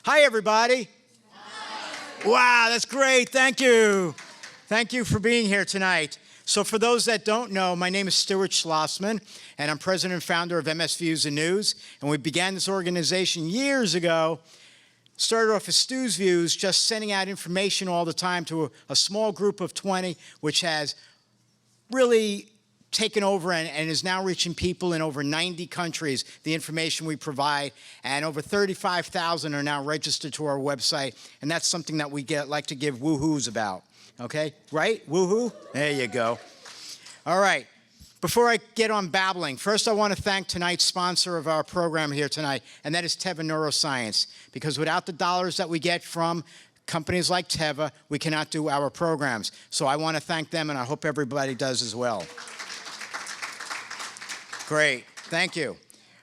Hi, everybody. Hi. Wow, that's great. Thank you. Thank you for being here tonight. So for those that don't know, my name is Stuart Schlossman, and I'm president and founder of MS Views and News. And we began this organization years ago. Started off as Stu's Views, just sending out information all the time to a small group of 20, which has really taken over and is now reaching people in over 90 countries, the information we provide, and over 35,000 are now registered to our website, and that's something that we like to give woohoos about, okay? Right? Woohoo? There you go. All right. Before I get on babbling, first I want to thank tonight's sponsor of our program here tonight, and that is Teva Neuroscience, because without the dollars that we get from companies like Teva, we cannot do our programs. So I want to thank them, and I hope everybody does as well. Great, thank you.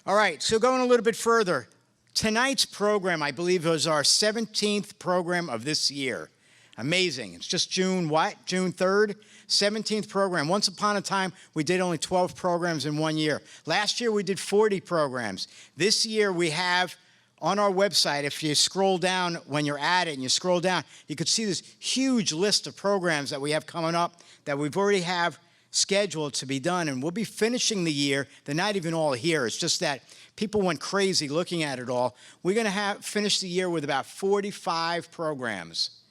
All right, so going a little bit further, tonight's program, I believe, was our 17th program of this year. Amazing, it's just June what? June 3rd? 17th program. Once upon a time, we did only 12 programs in 1 year. Last year, we did 40 programs. This year, we have on our website, if you scroll down when you're at it and you scroll down, you could see this huge list of programs that we have coming up that we've already have scheduled to be done, and we'll be finishing the year. They're not even all here. It's just that people went crazy looking at it all. We're going to finish the year with about 45 programs.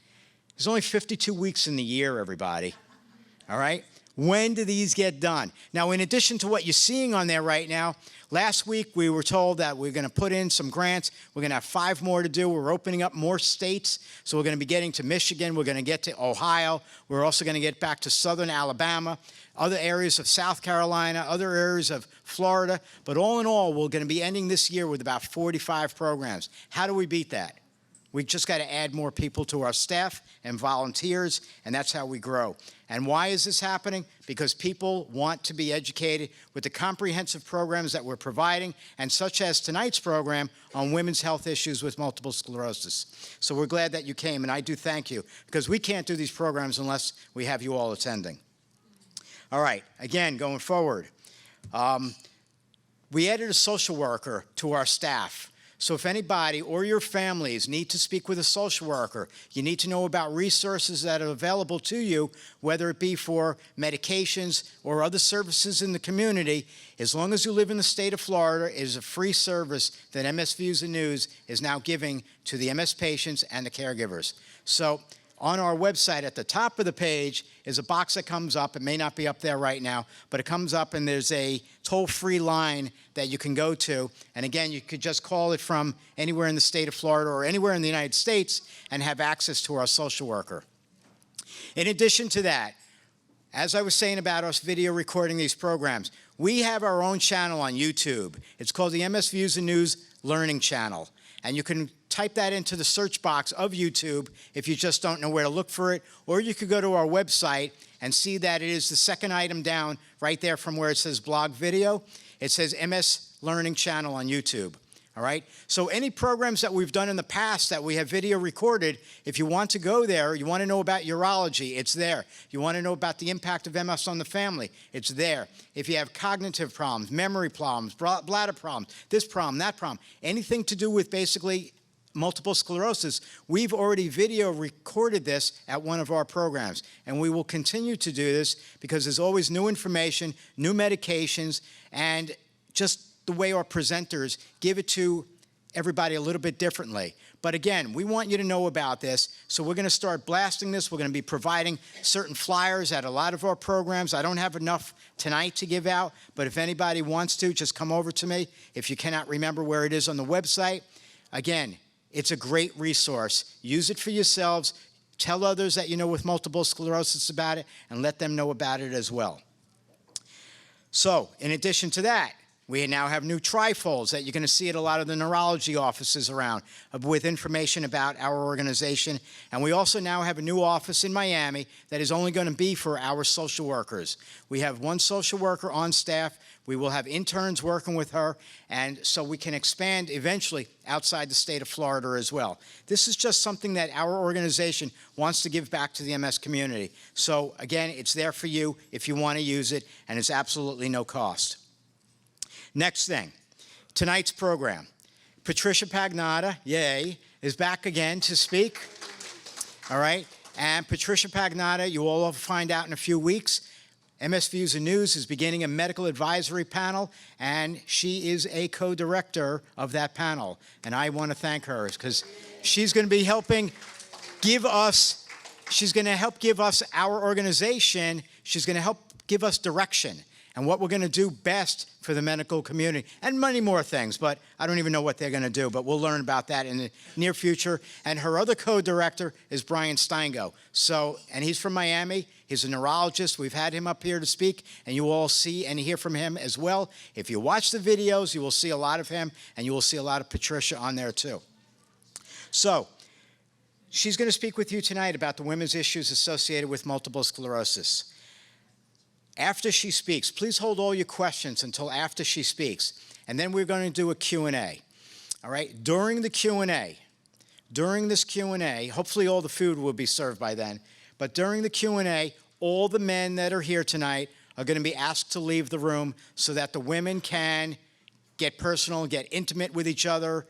There's only 52 weeks in the year, everybody. All right? When do these get done? Now, in addition to what you're seeing on there right now, last week we were told that we're going to put in some grants. We're going to have 5 more to do. We're opening up more states. So we're going to be getting to Michigan. We're going to get to Ohio. We're also going to get back to southern Alabama, other areas of South Carolina, other areas of Florida. But all in all, we're going to be ending this year with about 45 programs. How do we beat that? We just got to add more people to our staff and volunteers, and that's how we grow. And why is this happening? Because people want to be educated with the comprehensive programs that we're providing, and such as tonight's program on women's health issues with multiple sclerosis. So we're glad that you came, and I do thank you, because we can't do these programs unless we have you all attending. All right, again, going forward, we added a social worker to our staff. So if anybody or your families need to speak with a social worker, you need to know about resources that are available to you, whether it be for medications or other services in the community. As long as you live in the state of Florida, it is a free service that MS Views and News is now giving to the MS patients and the caregivers. So on our website, at the top of the page, is a box that comes up. It may not be up there right now, but it comes up, and there's a toll-free line that you can go to. And again, you could just call it from anywhere in the state of Florida or anywhere in the United States and have access to our social worker. In addition to that, as I was saying about us video recording these programs, we have our own channel on YouTube. It's called the MS Views and News Learning Channel. And you can type that into the search box of YouTube if you just don't know where to look for it. Or you could go to our website and see that it is the second item down right there from where it says blog video. It says MS Learning Channel on YouTube. All right? So any programs that we've done in the past that we have video recorded, if you want to go there, you want to know about urology, it's there. You want to know about the impact of MS on the family, it's there. If you have cognitive problems, memory problems, bladder problems, this problem, that problem, anything to do with basically multiple sclerosis, we've already video recorded this at one of our programs. And we will continue to do this because there's always new information, new medications, and just the way our presenters give it to everybody a little bit differently. But again, we want you to know about this, so we're going to start blasting this. We're going to be providing certain flyers at a lot of our programs. I don't have enough tonight to give out, but if anybody wants to, just come over to me. If you cannot remember where it is on the website, again, it's a great resource. Use it for yourselves. Tell others that you know with multiple sclerosis about it, and let them know about it as well. So, in addition to that, we now have new trifolds that you're going to see at a lot of the neurology offices around with information about our organization. And we also now have a new office in Miami that is only going to be for our social workers. We have one social worker on staff. We will have interns working with her, and so we can expand eventually outside the state of Florida as well. This is just something that our organization wants to give back to the MS community. So again, it's there for you if you want to use it, and it's absolutely no cost. Next thing, tonight's program. Patricia Pagnotta, yay, is back again to speak. All right. And Patricia Pagnotta, you all will find out in a few weeks. MS Views and News is beginning a medical advisory panel, and she is a co-director of that panel. And I want to thank her because she's going to be helping give us, she's going to help give us our organization, she's going to help give us direction and what we're going to do best for the medical community, and many more things, but I don't even know what they're going to do, but we'll learn about that in the near future. And her other co-director is Brian Steingo. And he's from Miami. He's a neurologist. We've had him up here to speak, and you all see and hear from him as well. If you watch the videos, you will see a lot of him, and you will see a lot of Patricia on there too. So, she's going to speak with you tonight about the women's issues associated with multiple sclerosis. After she speaks, please hold all your questions until after she speaks, and then we're going to do a Q&A. All right? During this Q&A, hopefully all the food will be served by then, but during the Q&A, all the men that are here tonight are going to be asked to leave the room so that the women can get personal, get intimate with each other,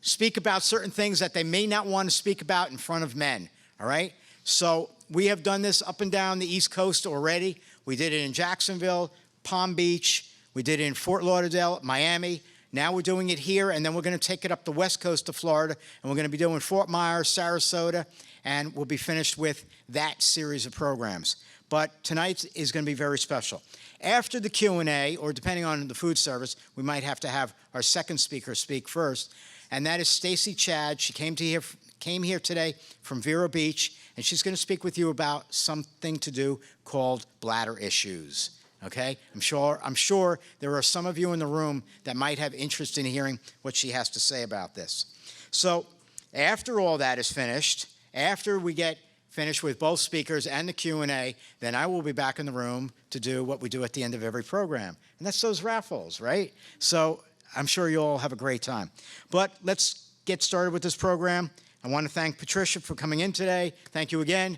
speak about certain things that they may not want to speak about in front of men, all right? So we have done this up and down the East Coast already. We did it in Jacksonville, Palm Beach. We did it in Fort Lauderdale, Miami. Now we're doing it here, and then we're going to take it up the west coast of Florida, and we're going to be doing Fort Myers, Sarasota, and we'll be finished with that series of programs. But tonight is going to be very special. After the Q&A, or depending on the food service, we might have to have our second speaker speak first, and that is Stacy Chad. She came here today from Vero Beach, and she's going to speak with you about something to do called bladder issues. Okay? I'm sure there are some of you in the room that might have interest in hearing what she has to say about this. So after all that is finished, after we get finished with both speakers and the Q&A, then I will be back in the room to do what we do at the end of every program. And that's those raffles, right? So I'm sure you'll all have a great time. But let's get started with this program. I want to thank Patricia for coming in today. Thank you again.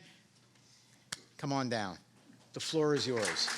Come on down. The floor is yours.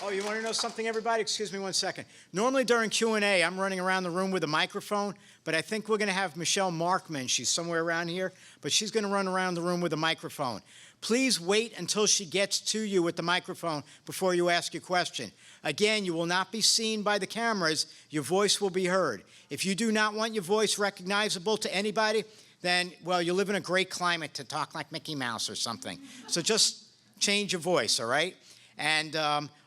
Oh, you want to know something, everybody? Excuse me one second. Normally during Q&A, I'm running around the room with a microphone, but I think we're going to have Michelle Markman. She's somewhere around here, but she's going to run around the room with a microphone. Please wait until she gets to you with the microphone before you ask your question. Again, you will not be seen by the cameras. Your voice will be heard. If you do not want your voice recognizable to anybody, then, well, you live in a great climate to talk like Mickey Mouse or something. So just change your voice, all right? And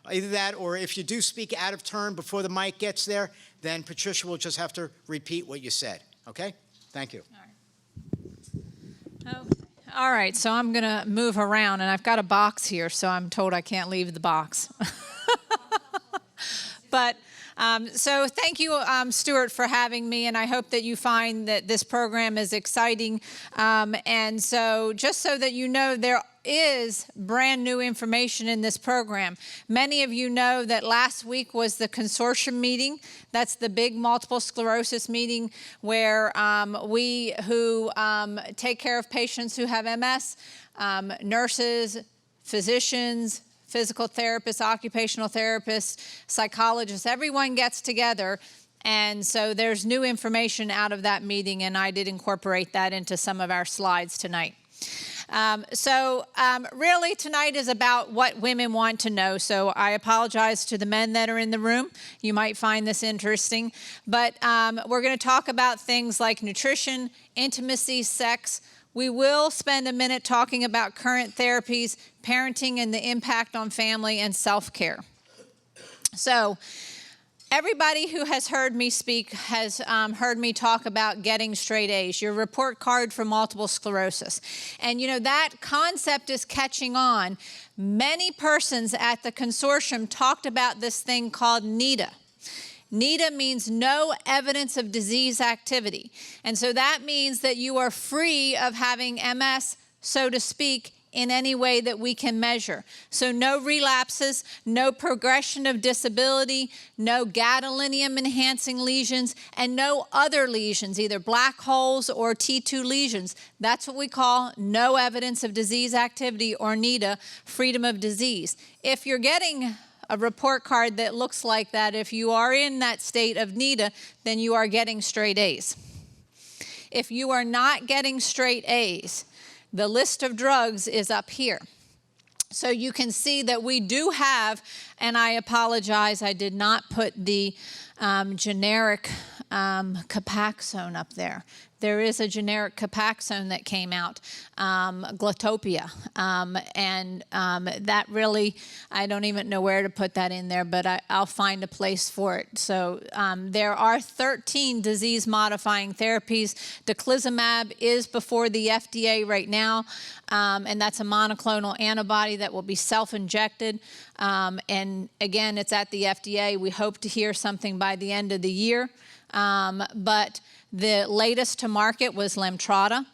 either that, or if you do speak out of turn before the mic gets there, then Patricia will just have to repeat what you said, okay? Thank you. All right. Okay. All right, so I'm going to move around, and I've got a box here, so I'm told I can't leave the box. But so thank you, Stuart, for having me, and I hope that you find that this program is exciting. And so just so that you know, there is brand new information in this program. Many of you know that last week was the consortium meeting. That's the big multiple sclerosis meeting where we who take care of patients who have MS, nurses, physicians, physical therapists, occupational therapists, psychologists, everyone gets together. And so there's new information out of that meeting, and I did incorporate that into some of our slides tonight. Really tonight is about what women want to know. So I apologize to the men that are in the room. You might find this interesting. But we're going to talk about things like nutrition, intimacy, sex. We will spend a minute talking about current therapies, parenting, and the impact on family and self-care. So everybody who has heard me speak has heard me talk about getting straight A's, your report card for multiple sclerosis. And you know, that concept is catching on. Many persons at the consortium talked about this thing called NEDA. NEDA means no evidence of disease activity. And so that means that you are free of having MS, so to speak, in any way that we can measure. So no relapses, no progression of disability, no gadolinium enhancing lesions, and no other lesions, either black holes or T2 lesions. That's what we call no evidence of disease activity, or NEDA, freedom of disease. If you're getting a report card that looks like that. If you are in that state of NIDA, then you are getting straight A's. If you are not getting straight A's, the list of drugs is up here. So you can see that we do have, and I apologize, I did not put the generic Copaxone up there. There is a generic Copaxone that came out, Glotopia, and that really, I don't even know where to put that in there, but I'll find a place for it. So there are 13 disease-modifying therapies. Teclistamab is before the FDA right now, and that's a monoclonal antibody that will be self-injected. And again, it's at the FDA. We hope to hear something by the end of the year. But the latest to market was Lemtrada.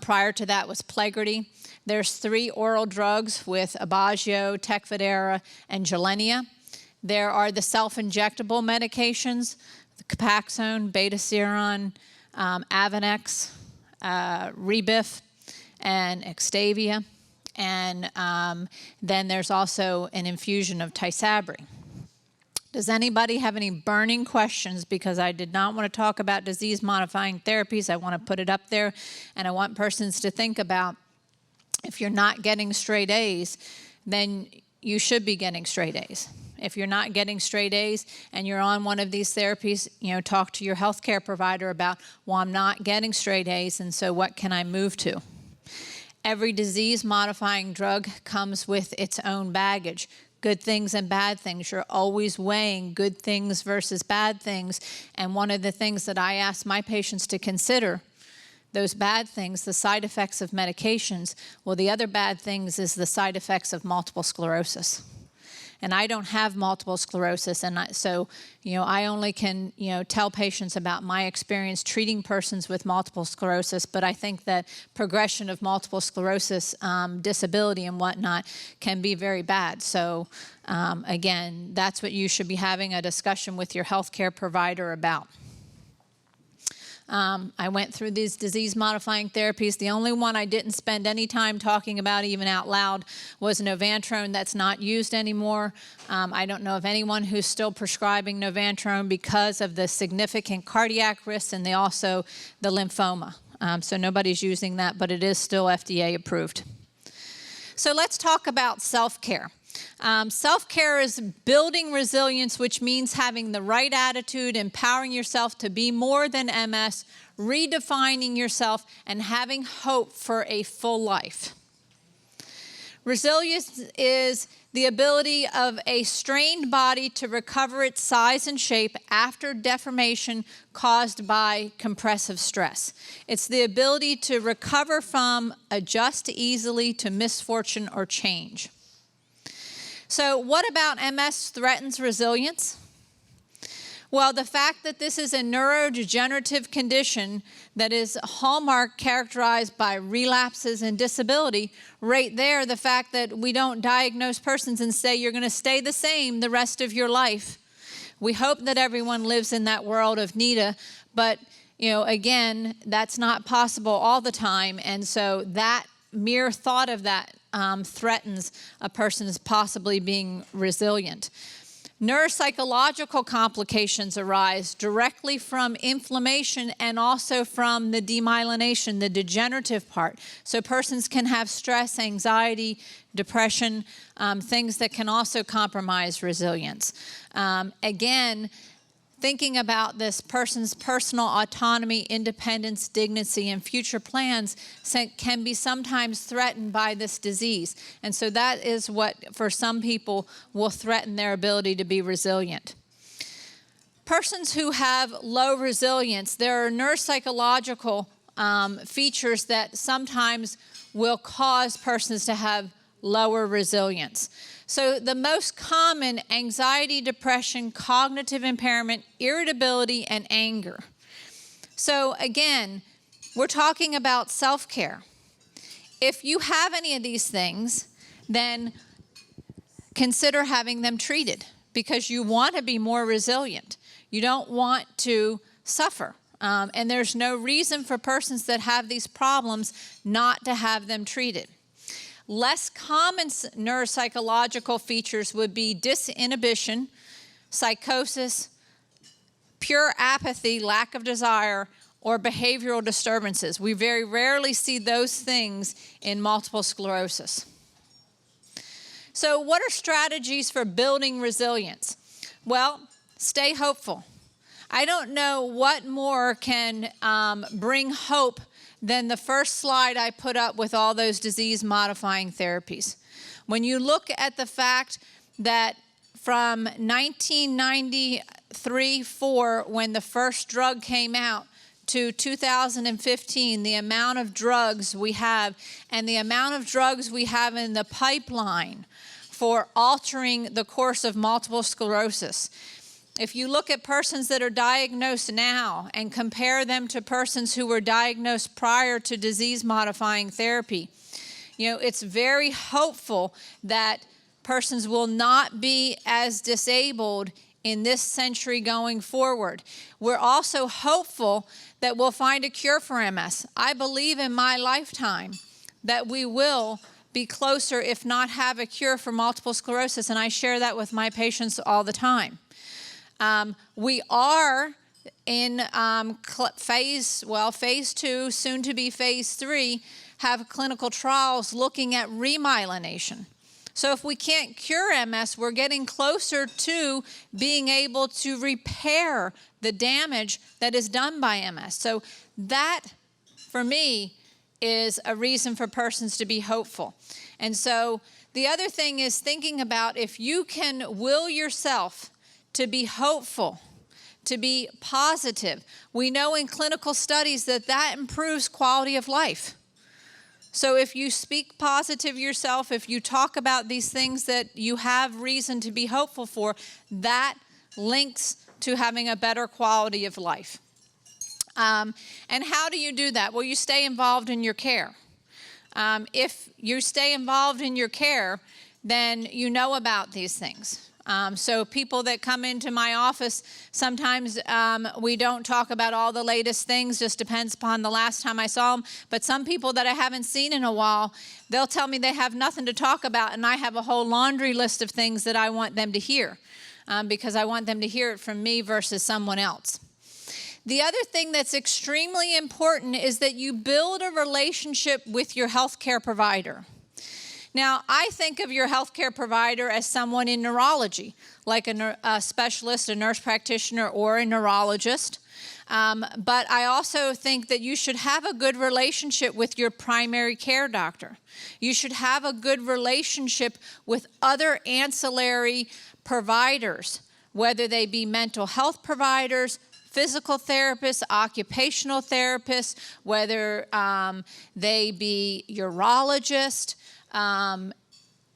Prior to that was Plegridy. There's 3 oral drugs with Aubagio, Tecfidera, and Gilenya. There are the self-injectable medications, the Copaxone, Betaseron, Avonex, Rebif, and Extavia. And then there's also an infusion of Tysabri. Does anybody have any burning questions? Because I did not want to talk about disease-modifying therapies. I want to put it up there, and I want persons to think about, if you're not getting straight A's, then you should be getting straight A's. If you're not getting straight A's and you're on one of these therapies, talk to your healthcare provider about, well, I'm not getting straight A's, and so what can I move to? Every disease-modifying drug comes with its own baggage. Good things and bad things. You're always weighing good things versus bad things. And one of the things that I ask my patients to consider, those bad things, the side effects of medications. Well, the other bad things is the side effects of multiple sclerosis. And I don't have multiple sclerosis, and so I only can tell patients about my experience treating persons with multiple sclerosis. But I think that progression of multiple sclerosis, disability and whatnot, can be very bad. So again, that's what you should be having a discussion with your healthcare provider about. I went through these disease-modifying therapies. The only one I didn't spend any time talking about, even out loud, was Novantrone. That's not used anymore. I don't know of anyone who's still prescribing Novantrone because of the significant cardiac risks and the lymphoma. So nobody's using that, but it is still FDA approved. So let's talk about self-care. Self-care is building resilience, which means having the right attitude, empowering yourself to be more than MS, redefining yourself, and having hope for a full life. Resilience is the ability of a strained body to recover its size and shape after deformation caused by compressive stress. It's the ability to recover from, adjust easily to misfortune or change. So what about MS threatens resilience? Well, the fact that this is a neurodegenerative condition that is a hallmark characterized by relapses and disability, right there, the fact that we don't diagnose persons and say you're going to stay the same the rest of your life. We hope that everyone lives in that world of NIDA, but again, that's not possible all the time, and so that mere thought of that threatens a person as possibly being resilient. Neuropsychological complications arise directly from inflammation and also from the demyelination, the degenerative part. So persons can have stress, anxiety, depression, things that can also compromise resilience. Again, thinking about this person's personal autonomy, independence, dignity, and future plans can be sometimes threatened by this disease. And so that is what, for some people, will threaten their ability to be resilient. Persons who have low resilience, there are neuropsychological features that sometimes will cause persons to have lower resilience. So the most common: anxiety, depression, cognitive impairment, irritability, and anger. So again, we're talking about self-care. If you have any of these things, then consider having them treated, because you want to be more resilient. You don't want to suffer. And there's no reason for persons that have these problems not to have them treated. Less common neuropsychological features would be disinhibition, psychosis, pure apathy, lack of desire, or behavioral disturbances. We very rarely see those things in multiple sclerosis. So what are strategies for building resilience? Well, stay hopeful. I don't know what more can bring hope than the first slide I put up with all those disease-modifying therapies. When you look at the fact that from 1993-4, when the first drug came out, to 2015, the amount of drugs we have and the amount of drugs we have in the pipeline for altering the course of multiple sclerosis. If you look at persons that are diagnosed now and compare them to persons who were diagnosed prior to disease-modifying therapy, it's very hopeful that persons will not be as disabled in this century going forward. We're also hopeful that we'll find a cure for MS. I believe in my lifetime that we will be closer, if not have a cure for multiple sclerosis, and I share that with my patients all the time. We are in phase 2, soon to be phase 3, have clinical trials looking at remyelination. So if we can't cure MS, we're getting closer to being able to repair the damage that is done by MS. So that, for me, is a reason for persons to be hopeful. And so the other thing is thinking about if you can will yourself to be hopeful, to be positive. We know in clinical studies that that improves quality of life. So if you speak positive yourself, if you talk about these things that you have reason to be hopeful for, that links to having a better quality of life. And how do you do that? Well, you stay involved in your care. If you stay involved in your care, then you know about these things. So people that come into my office, sometimes we don't talk about all the latest things, just depends upon the last time I saw them. But some people that I haven't seen in a while, they'll tell me they have nothing to talk about, and I have a whole laundry list of things that I want them to hear, because I want them to hear it from me versus someone else. The other thing that's extremely important is that you build a relationship with your healthcare provider. Now, I think of your healthcare provider as someone in neurology, like a specialist, a nurse practitioner, or a neurologist. But I also think that you should have a good relationship with your primary care doctor. You should have a good relationship with other ancillary providers, whether they be mental health providers, physical therapists, occupational therapists, whether they be urologists,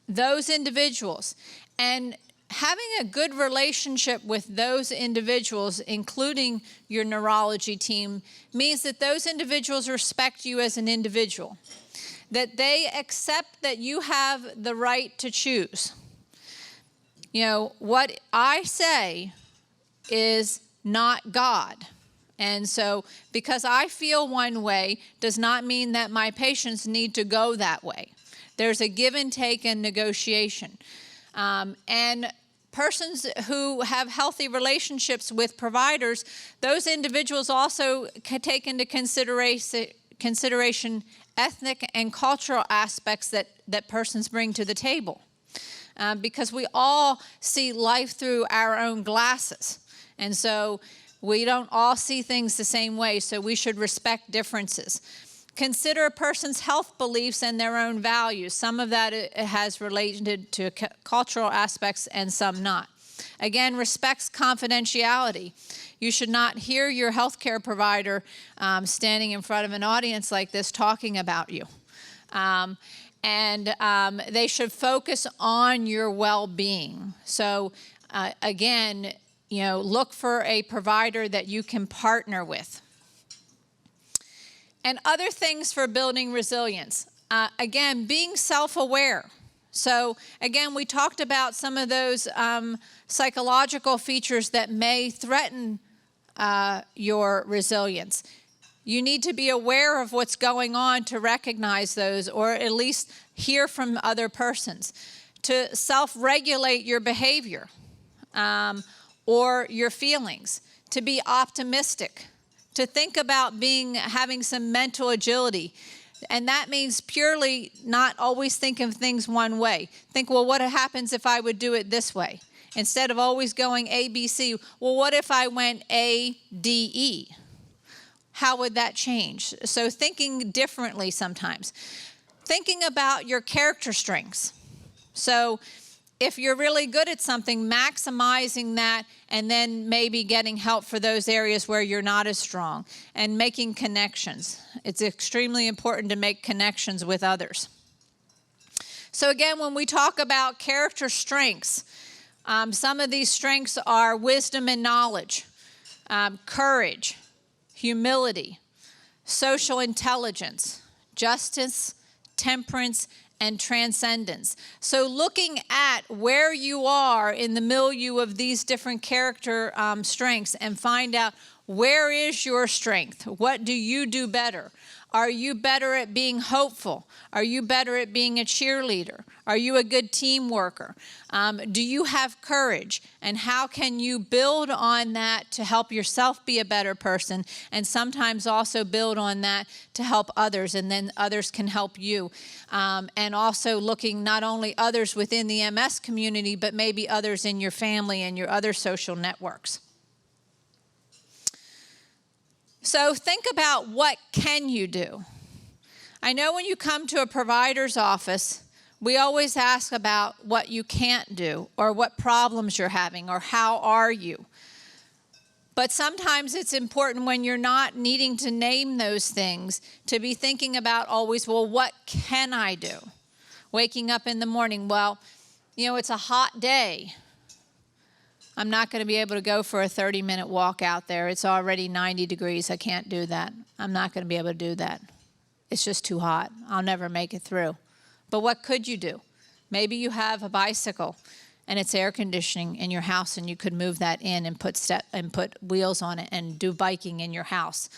those individuals. And having a good relationship with those individuals, including your neurology team, means that those individuals respect you as an individual, that they accept that you have the right to choose. What I say is not God. And so because I feel one way does not mean that my patients need to go that way. There's a give and take and negotiation. And persons who have healthy relationships with providers, those individuals also can take into consideration ethnic and cultural aspects that persons bring to the table. Because we all see life through our own glasses. And so we don't all see things the same way, so we should respect differences. Consider a person's health beliefs and their own values. Some of that has related to cultural aspects and some not. Again, respects confidentiality. You should not hear your healthcare provider standing in front of an audience like this talking about you. They should focus on your well-being. So again, look for a provider that you can partner with. And other things for building resilience. Again, being self-aware. So again, we talked about some of those psychological features that may threaten your resilience. You need to be aware of what's going on to recognize those, or at least hear from other persons. To self-regulate your behavior or your feelings. To be optimistic. To think about having some mental agility. And that means purely not always think of things one way. Think, well, what happens if I would do it this way? Instead of always going A, B, C, well, what if I went A, D, E? How would that change? So thinking differently sometimes. Thinking about your character strengths. So if you're really good at something, maximizing that, and then maybe getting help for those areas where you're not as strong, and making connections. It's extremely important to make connections with others. So again, when we talk about character strengths, some of these strengths are wisdom and knowledge, courage, humility, social intelligence, justice, temperance, and transcendence. So looking at where you are in the milieu of these different character strengths and find out, where is your strength? What do you do better? Are you better at being hopeful? Are you better at being a cheerleader? Are you a good team worker? Do you have courage? And how can you build on that to help yourself be a better person, and sometimes also build on that to help others, and then others can help you. And also looking not only others within the MS community, but maybe others in your family and your other social networks. So think about, what can you do? I know when you come to a provider's office, we always ask about what you can't do, or what problems you're having, or how are you. But sometimes it's important, when you're not needing to name those things, to be thinking about always, well, what can I do? Waking up in the morning, well, it's a hot day. I'm not going to be able to go for a 30-minute walk out there. It's already 90 degrees. I can't do that. I'm not going to be able to do that. It's just too hot. I'll never make it through. But what could you do? Maybe you have a bicycle and it's air conditioning in your house, and you could move that in and put wheels on it and do biking in your house.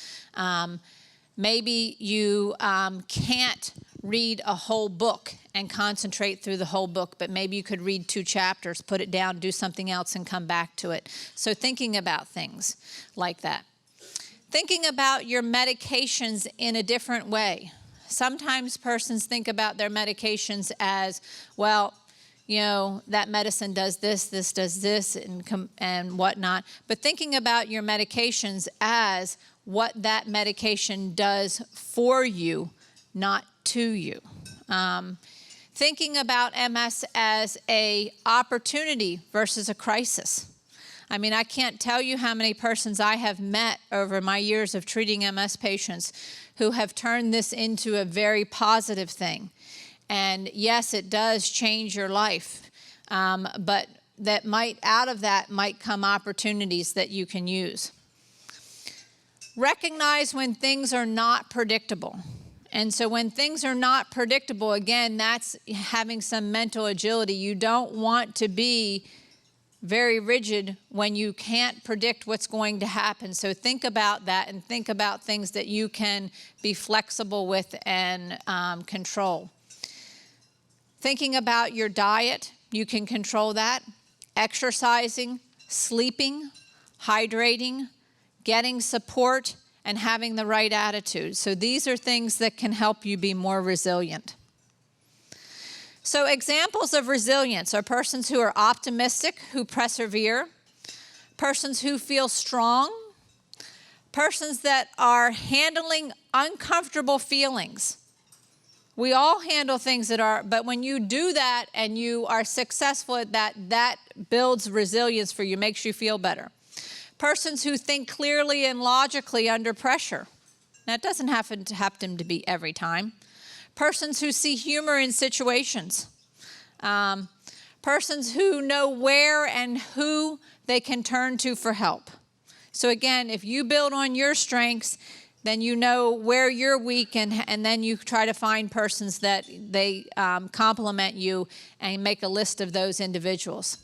Maybe you can't read a whole book and concentrate through the whole book, but maybe you could read 2 chapters, put it down, do something else, and come back to it. So thinking about things like that. Thinking about your medications in a different way. Sometimes persons think about their medications as, well, that medicine does this, this does this, and whatnot. But thinking about your medications as what that medication does for you, not to you. Thinking about MS as an opportunity versus a crisis. I mean, I can't tell you how many persons I have met over my years of treating MS patients who have turned this into a very positive thing. And yes, it does change your life, but out of that might come opportunities that you can use. Recognize when things are not predictable. And so when things are not predictable, again, that's having some mental agility. You don't want to be very rigid when you can't predict what's going to happen. So think about that, and think about things that you can be flexible with and control. Thinking about your diet, you can control that. Exercising, sleeping, hydrating, getting support, and having the right attitude. So these are things that can help you be more resilient. So examples of resilience are persons who are optimistic, who persevere, persons who feel strong, persons that are handling uncomfortable feelings. We all handle things but when you do that and you are successful at that, that builds resilience for you, makes you feel better. Persons who think clearly and logically under pressure. Now, it doesn't happen to be every time. Persons who see humor in situations. Persons who know where and who they can turn to for help. So again, if you build on your strengths, then you know where you're weak, and then you try to find persons that they complement you and make a list of those individuals.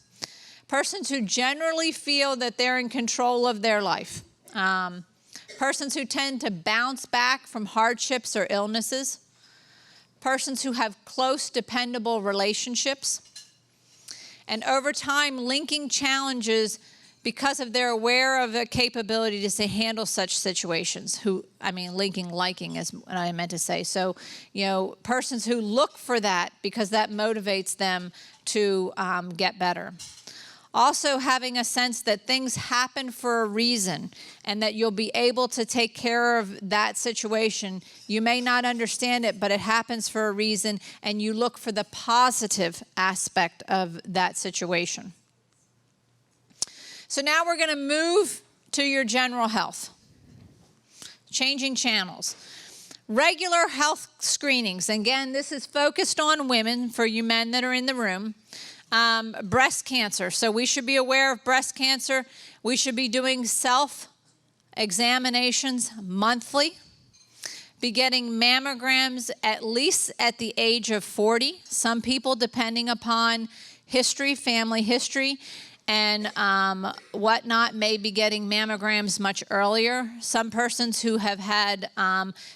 Persons who generally feel that they're in control of their life. persons who tend to bounce back from hardships or illnesses, persons who have close, dependable relationships, and over time linking challenges because of their aware of their capability to say, handle such situations. Liking is what I meant to say. So, persons who look for that because that motivates them to get better. Also having a sense that things happen for a reason and that you'll be able to take care of that situation. You may not understand it, but it happens for a reason, and you look for the positive aspect of that situation. So now we're going to move to your general health. Changing channels. Regular health screenings. Again, this is focused on women for you men that are in the room. Breast cancer. So we should be aware of breast cancer. We should be doing self-examinations monthly. Be getting mammograms at least at the age of 40. Some people, depending upon history, family history, and whatnot, may be getting mammograms much earlier. Some persons who have had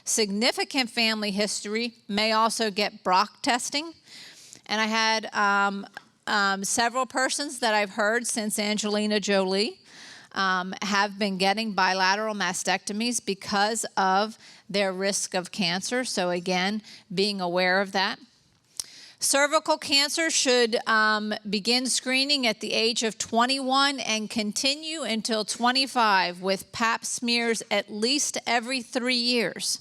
significant family history may also get BRCA testing. And I had several persons that I've heard since Angelina Jolie have been getting bilateral mastectomies because of their risk of cancer. So again, being aware of that. Cervical cancer should begin screening at the age of 21 and continue until 25 with Pap smears at least every 3 years.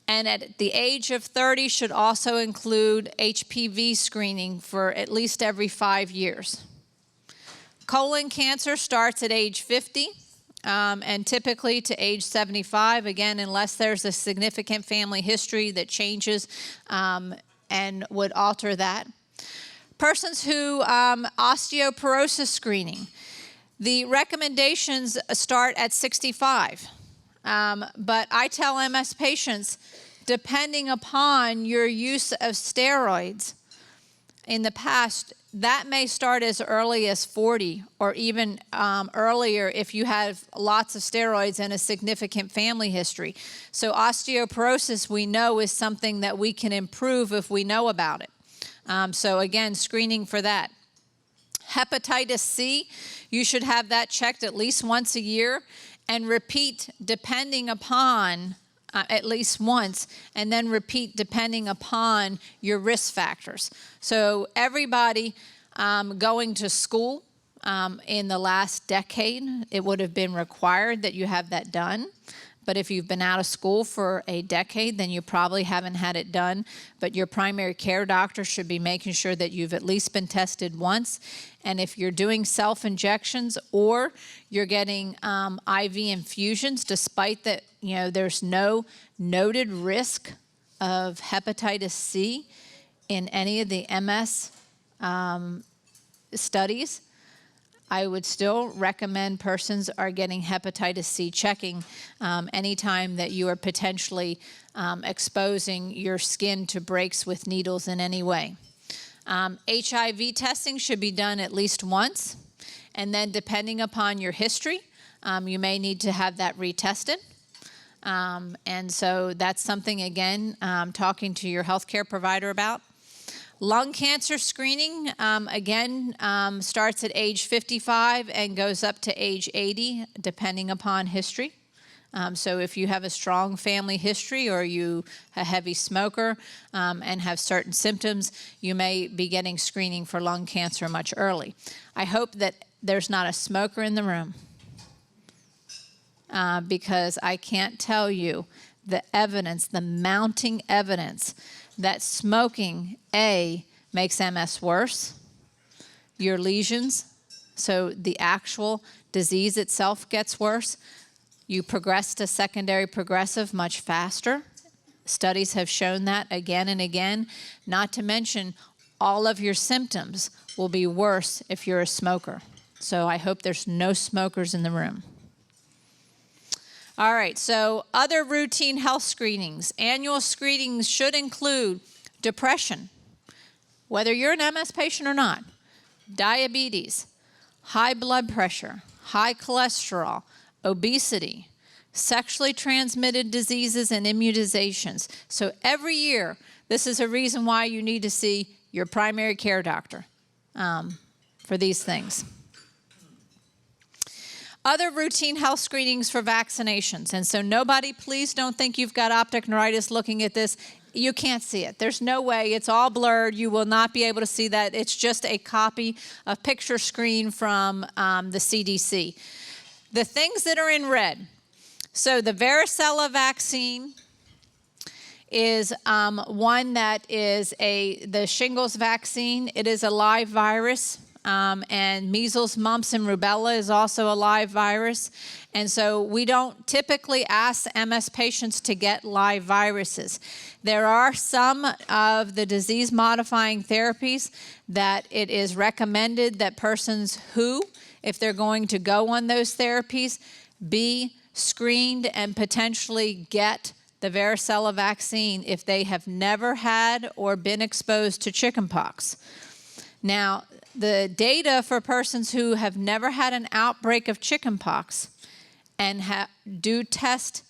And at the age of 30 should also include HPV screening for at least every 5 years. Colon cancer starts at age 50 and typically to age 75, again, unless there's a significant family history that changes and would alter that. Persons who osteoporosis screening. The recommendations start at 65. But I tell MS patients, depending upon your use of steroids in the past, that may start as early as 40 or even earlier if you have lots of steroids and a significant family history. So osteoporosis, we know, is something that we can improve if we know about it. So again, screening for that. Hepatitis C, you should have that checked at least once a year and repeat depending upon at least once, and then repeat depending upon your risk factors. So everybody going to school in the last decade, it would have been required that you have that done. But if you've been out of school for a decade, then you probably haven't had it done. But your primary care doctor should be making sure that you've at least been tested once. And if you're doing self-injections or you're getting IV infusions, despite that, there's no noted risk of hepatitis C in any of the MS studies, I would still recommend persons are getting hepatitis C checking anytime that you are potentially exposing your skin to breaks with needles in any way. HIV testing should be done at least once, and then depending upon your history, you may need to have that retested. And so that's something, again, talking to your healthcare provider about. Lung cancer screening, again, starts at age 55 and goes up to age 80, depending upon history. So if you have a strong family history or you a heavy smoker and have certain symptoms, you may be getting screening for lung cancer much early. I hope that there's not a smoker in the room because I can't tell you the evidence, the mounting evidence that smoking, makes MS worse, your lesions, so the actual disease itself gets worse. You progress to secondary progressive much faster. Studies have shown that again and again, not to mention all of your symptoms will be worse if you're a smoker. So I hope there's no smokers in the room. All right, so other routine health screenings. Annual screenings should include depression, whether you're an MS patient or not, diabetes, high blood pressure, high cholesterol, obesity, sexually transmitted diseases, and immunizations. So every year, this is a reason why you need to see your primary care doctor for these things. Other routine health screenings for vaccinations. And so nobody, please don't think you've got optic neuritis looking at this. You can't see it. There's no way. It's all blurred. You will not be able to see that. It's just a copy, a picture screen from the CDC. The things that are in red. So the varicella vaccine is one that is the shingles vaccine. It is a live virus. And measles, mumps, and rubella is also a live virus. And so we don't typically ask MS patients to get live viruses. There are some of the disease-modifying therapies that it is recommended that persons who, if they're going to go on those therapies, be screened and potentially get the varicella vaccine if they have never had or been exposed to chickenpox. Now, the data for persons who have never had an outbreak of chickenpox and do test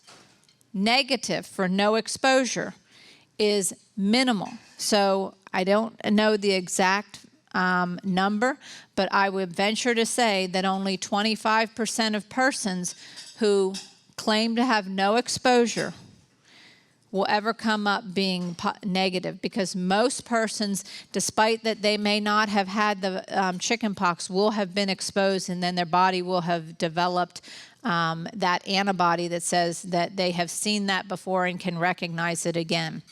negative for no exposure is minimal. So I don't know the exact number, but I would venture to say that only 25% of persons who claim to have no exposure will ever come up being negative, because most persons, despite that they may not have had the chickenpox, will have been exposed, and then their body will have developed that antibody that says that they have seen that before and can recognize it again.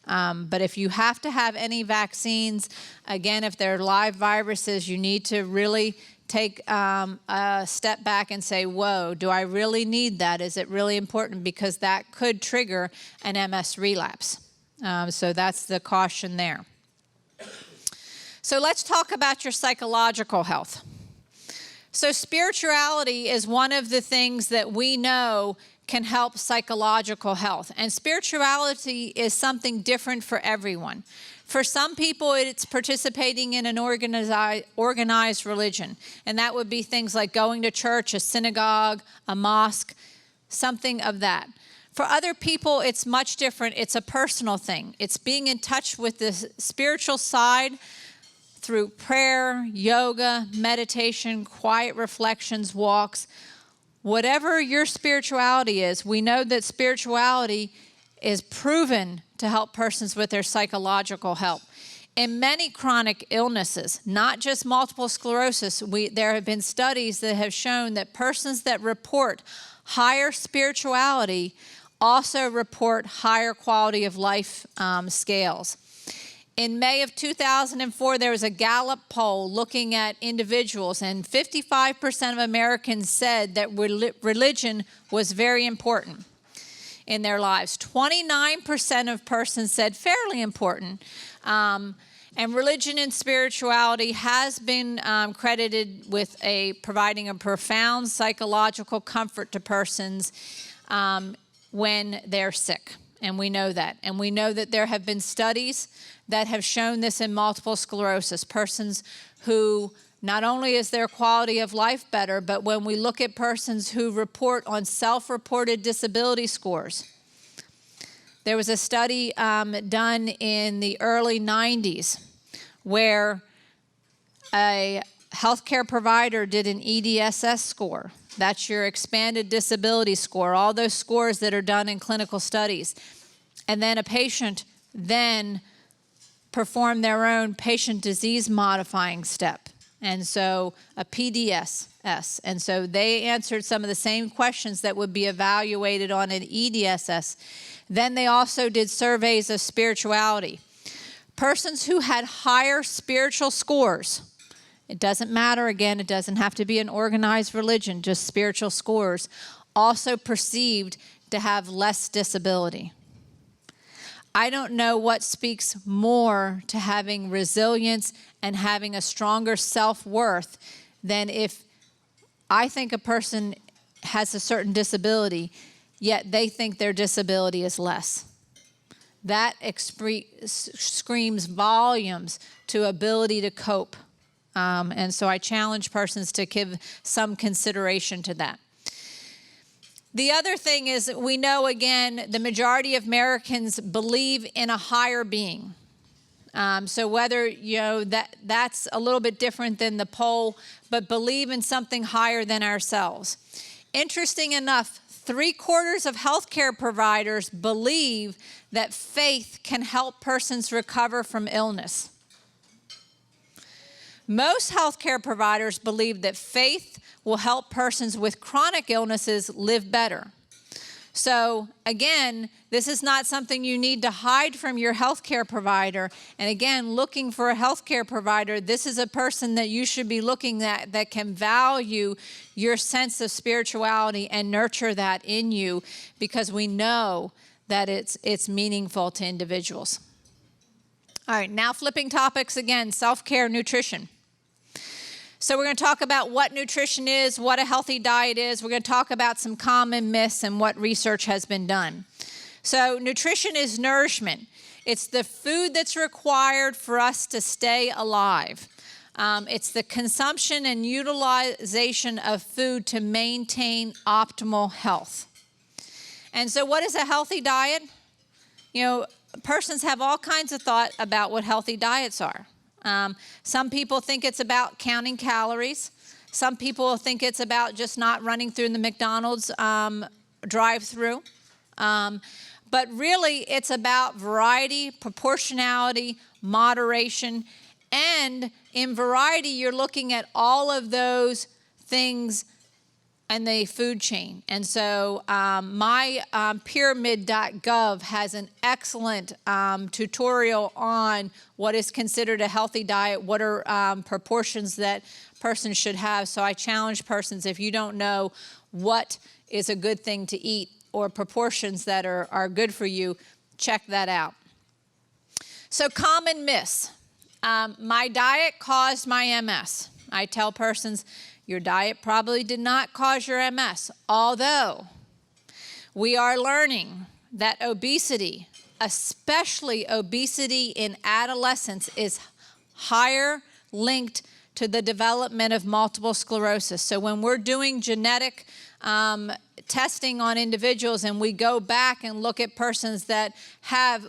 But if you have to have any vaccines, again, if they're live viruses, you need to really take a step back and say, whoa, do I really need that? Is it really important? Because that could trigger an MS relapse. So that's the caution there. So let's talk about your psychological health. So spirituality is one of the things that we know can help psychological health. And spirituality is something different for everyone. For some people, it's participating in an organized religion. And that would be things like going to church, a synagogue, a mosque, something of that. For other people, it's much different. It's a personal thing. It's being in touch with the spiritual side through prayer, yoga, meditation, quiet reflections, walks. Whatever your spirituality is, we know that spirituality is proven to help persons with their psychological health. In many chronic illnesses, not just multiple sclerosis, there have been studies that have shown that persons that report higher spirituality also report higher quality of life scales. In May of 2004, there was a Gallup poll looking at individuals, and 55% of Americans said that religion was very important in their lives. 29% of persons said fairly important. And religion and spirituality has been credited with providing a profound psychological comfort to persons when they're sick. And we know that. And we know that there have been studies that have shown this in multiple sclerosis. Persons who not only is their quality of life better, but when we look at persons who report on self-reported disability scores. There was a study done in the early 90s where a healthcare provider did an EDSS score. That's your expanded disability score, all those scores that are done in clinical studies. And then a patient then performed their own patient disease modifying step. And so a PDSS. And so they answered some of the same questions that would be evaluated on an EDSS. Then they also did surveys of spirituality. Persons who had higher spiritual scores, it doesn't matter, again, it doesn't have to be an organized religion, just spiritual scores, also perceived to have less disability. I don't know what speaks more to having resilience and having a stronger self-worth than if I think a person has a certain disability, yet they think their disability is less. That screams volumes to ability to cope. And so I challenge persons to give some consideration to that. The other thing is we know, again, the majority of Americans believe in a higher being. So whether, that's a little bit different than the poll, but believe in something higher than ourselves. Interesting enough, 3/4 of healthcare providers believe that faith can help persons recover from illness. Most healthcare providers believe that faith will help persons with chronic illnesses live better. So again, this is not something you need to hide from your healthcare provider. And again, looking for a healthcare provider, this is a person that you should be looking at that can value your sense of spirituality and nurture that in you, because we know that it's meaningful to individuals. All right, now flipping topics again, self-care, nutrition. So we're going to talk about what nutrition is, what a healthy diet is. We're going to talk about some common myths and what research has been done. So nutrition is nourishment. It's the food that's required for us to stay alive. It's the consumption and utilization of food to maintain optimal health. And so what is a healthy diet? Persons have all kinds of thought about what healthy diets are. Some people think it's about counting calories. Some people think it's about just not running through the McDonald's drive-through. But really, it's about variety, proportionality, moderation. And in variety, you're looking at all of those things and the food chain. And so my pyramid.gov has an excellent tutorial on what is considered a healthy diet, what are proportions that persons should have. So I challenge persons, if you don't know what is a good thing to eat or proportions that are good for you, check that out. So common myths. My diet caused my MS. I tell persons, your diet probably did not cause your MS, although we are learning that obesity, especially obesity in adolescents, is higher linked to the development of multiple sclerosis. So when we're doing genetic testing on individuals and we go back and look at persons that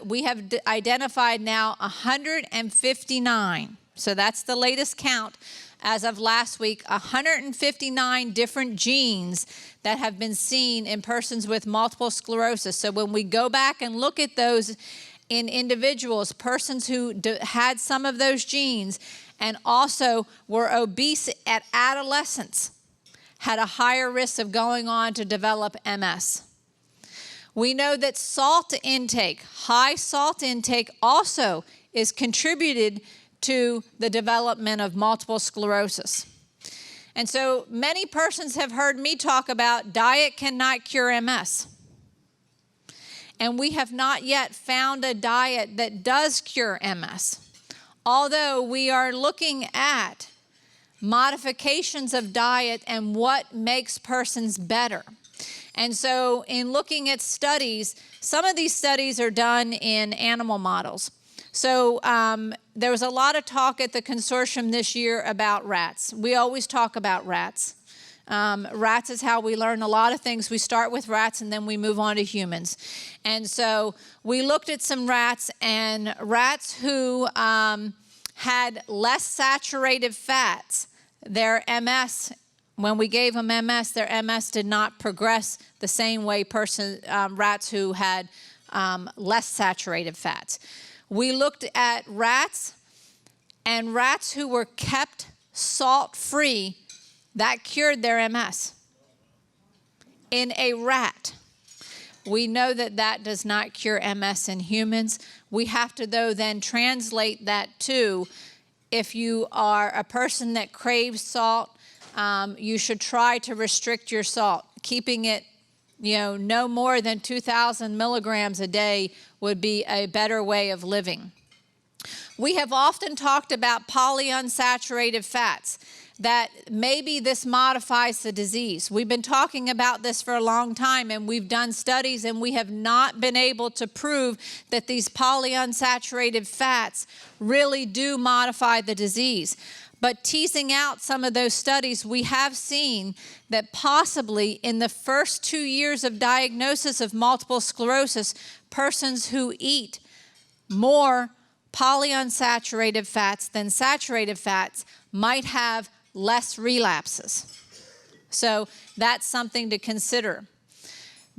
we have identified now 159, so that's the latest count, as of last week, 159 different genes that have been seen in persons with multiple sclerosis. So when we go back and look at those in individuals, persons who had some of those genes and also were obese at adolescence, had a higher risk of going on to develop MS. We know that salt intake, high salt intake, also is contributed to the development of multiple sclerosis. And so many persons have heard me talk about diet cannot cure MS. And we have not yet found a diet that does cure MS. Although we are looking at modifications of diet and what makes persons better. And so in looking at studies, some of these studies are done in animal models. So there was a lot of talk at the consortium this year about rats. We always talk about rats. Rats is how we learn a lot of things. We start with rats and then we move on to humans. And so we looked at some rats, and rats who had less saturated fats, their MS, when we gave them MS, their MS did not progress the same way rats who had less saturated fats. We looked at rats, and rats who were kept salt-free, that cured their MS. In a rat, we know that that does not cure MS in humans. We have to, though, then translate that to, if you are a person that craves salt, you should try to restrict your salt. Keeping it, no more than 2,000 milligrams a day would be a better way of living. We have often talked about polyunsaturated fats, that maybe this modifies the disease. We've been talking about this for a long time, and we've done studies, and we have not been able to prove that these polyunsaturated fats really do modify the disease. But teasing out some of those studies, we have seen that possibly in the first 2 years of diagnosis of multiple sclerosis, persons who eat more polyunsaturated fats than saturated fats might have less relapses. So that's something to consider.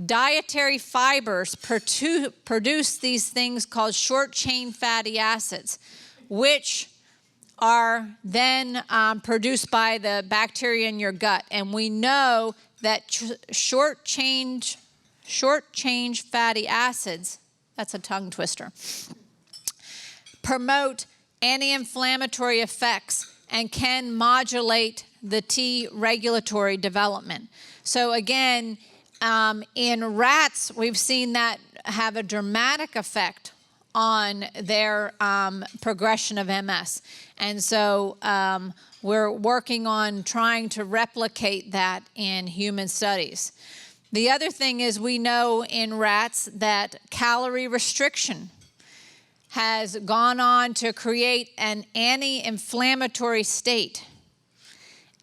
Dietary fibers produce these things called short-chain fatty acids, which are then produced by the bacteria in your gut. And we know that short-chain fatty acids, that's a tongue twister, promote anti-inflammatory effects and can modulate the T regulatory development. So again, in rats, we've seen that have a dramatic effect on their progression of MS. And so we're working on trying to replicate that in human studies. The other thing is we know in rats that calorie restriction has gone on to create an anti-inflammatory state.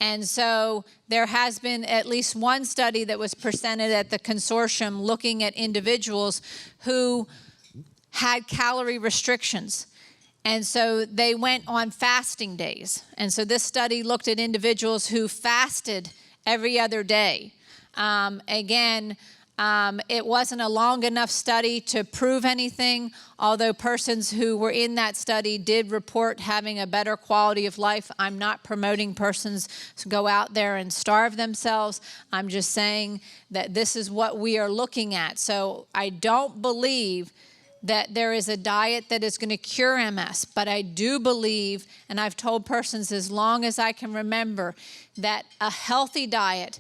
And so there has been at least one study that was presented at the consortium looking at individuals who had calorie restrictions. And so they went on fasting days. And so this study looked at individuals who fasted every other day. It wasn't a long enough study to prove anything, although persons who were in that study did report having a better quality of life. I'm not promoting persons to go out there and starve themselves. I'm just saying that this is what we are looking at. So I don't believe that there is a diet that is going to cure MS, but I do believe, and I've told persons as long as I can remember, that a healthy diet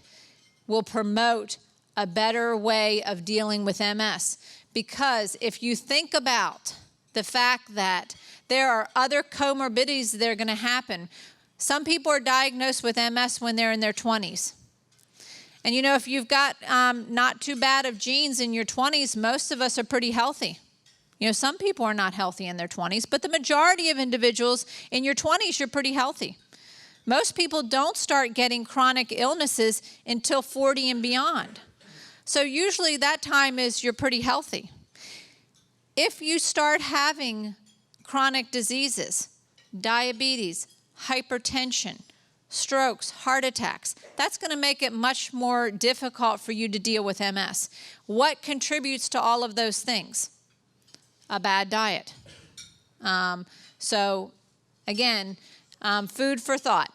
will promote a better way of dealing with MS. Because if you think about the fact that there are other comorbidities that are going to happen, some people are diagnosed with MS when they're in their 20s. And you know, if you've got not too bad of genes in your 20s, most of us are pretty healthy. You know, some people are not healthy in their 20s, but the majority of individuals in your 20s, you're pretty healthy. Most people don't start getting chronic illnesses until 40 and beyond. So usually that time is you're pretty healthy. If you start having chronic diseases, diabetes, hypertension, strokes, heart attacks, that's going to make it much more difficult for you to deal with MS. What contributes to all of those things? A bad diet. So again, food for thought.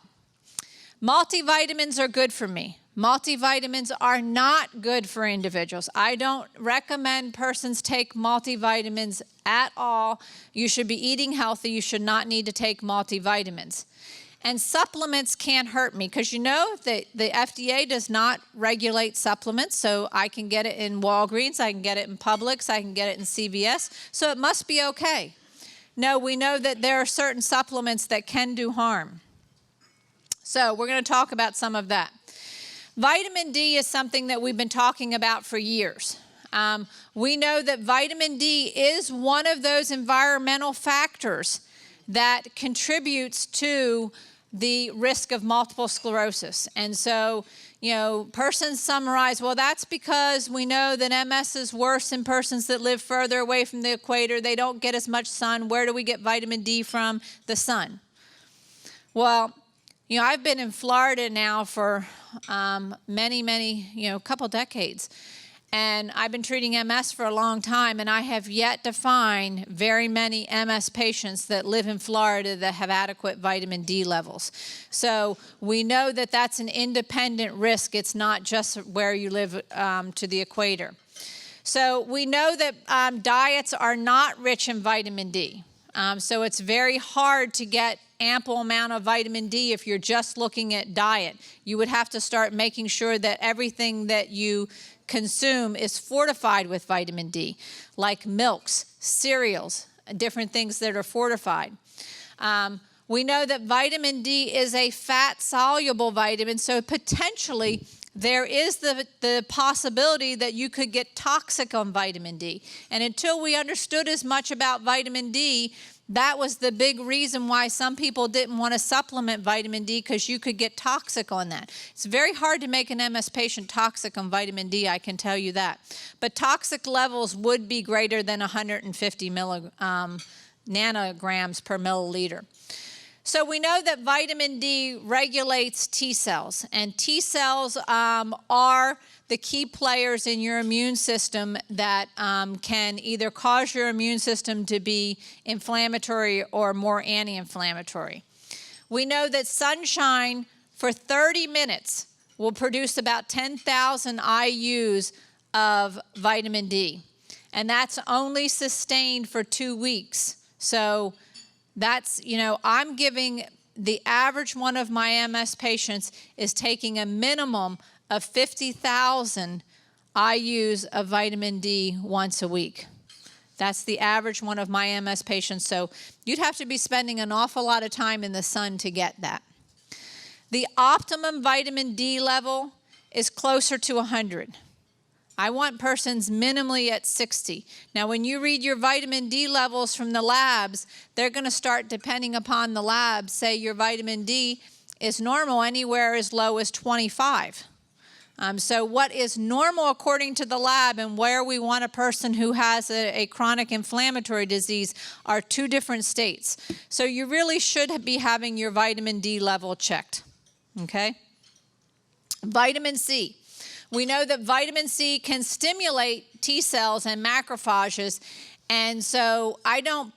Multivitamins are good for me. Multivitamins are not good for individuals. I don't recommend persons take multivitamins at all. You should be eating healthy. You should not need to take multivitamins. And supplements can't hurt me because you know that the FDA does not regulate supplements. So I can get it in Walgreens, I can get it in Publix, I can get it in CVS. So it must be okay. No, we know that there are certain supplements that can do harm. So we're going to talk about some of that. Vitamin D is something that we've been talking about for years. We know that vitamin D is one of those environmental factors that contributes to the risk of multiple sclerosis. And so, you know, persons summarize, well, that's because we know that MS is worse in persons that live further away from the equator. They don't get as much sun. Where do we get vitamin D from? The sun. Well, you know, I've been in Florida now for a couple decades. And I've been treating MS for a long time, and I have yet to find very many MS patients that live in Florida that have adequate vitamin D levels. So we know that that's an independent risk. It's not just where you live to the equator. So we know that diets are not rich in vitamin D. So it's very hard to get ample amount of vitamin D if you're just looking at diet. You would have to start making sure that everything that you consume is fortified with vitamin D, like milks, cereals, different things that are fortified. We know that vitamin D is a fat-soluble vitamin, so potentially there is the possibility that you could get toxic on vitamin D. And until we understood as much about vitamin D, that was the big reason why some people didn't want to supplement vitamin D, because you could get toxic on that. It's very hard to make an MS patient toxic on vitamin D, I can tell you that. But toxic levels would be greater than 150 nanograms per milliliter. So we know that vitamin D regulates T cells, and T cells are the key players in your immune system that can either cause your immune system to be inflammatory or more anti-inflammatory. We know that sunshine for 30 minutes will produce about 10,000 IUs of vitamin D, and that's only sustained for 2 weeks. So that's, I'm giving the average one of my MS patients is taking a minimum of 50,000 IUs of vitamin D once a week. That's the average one of my MS patients. So you'd have to be spending an awful lot of time in the sun to get that. The optimum vitamin D level is closer to 100. I want persons minimally at 60. Now, when you read your vitamin D levels from the labs, they're going to start, depending upon the lab, say your vitamin D is normal anywhere as low as 25. So what is normal according to the lab and where we want a person who has a chronic inflammatory disease are two different states. So you really should be having your vitamin D level checked, okay? Vitamin C. We know that vitamin C can stimulate T cells and macrophages, and so I don't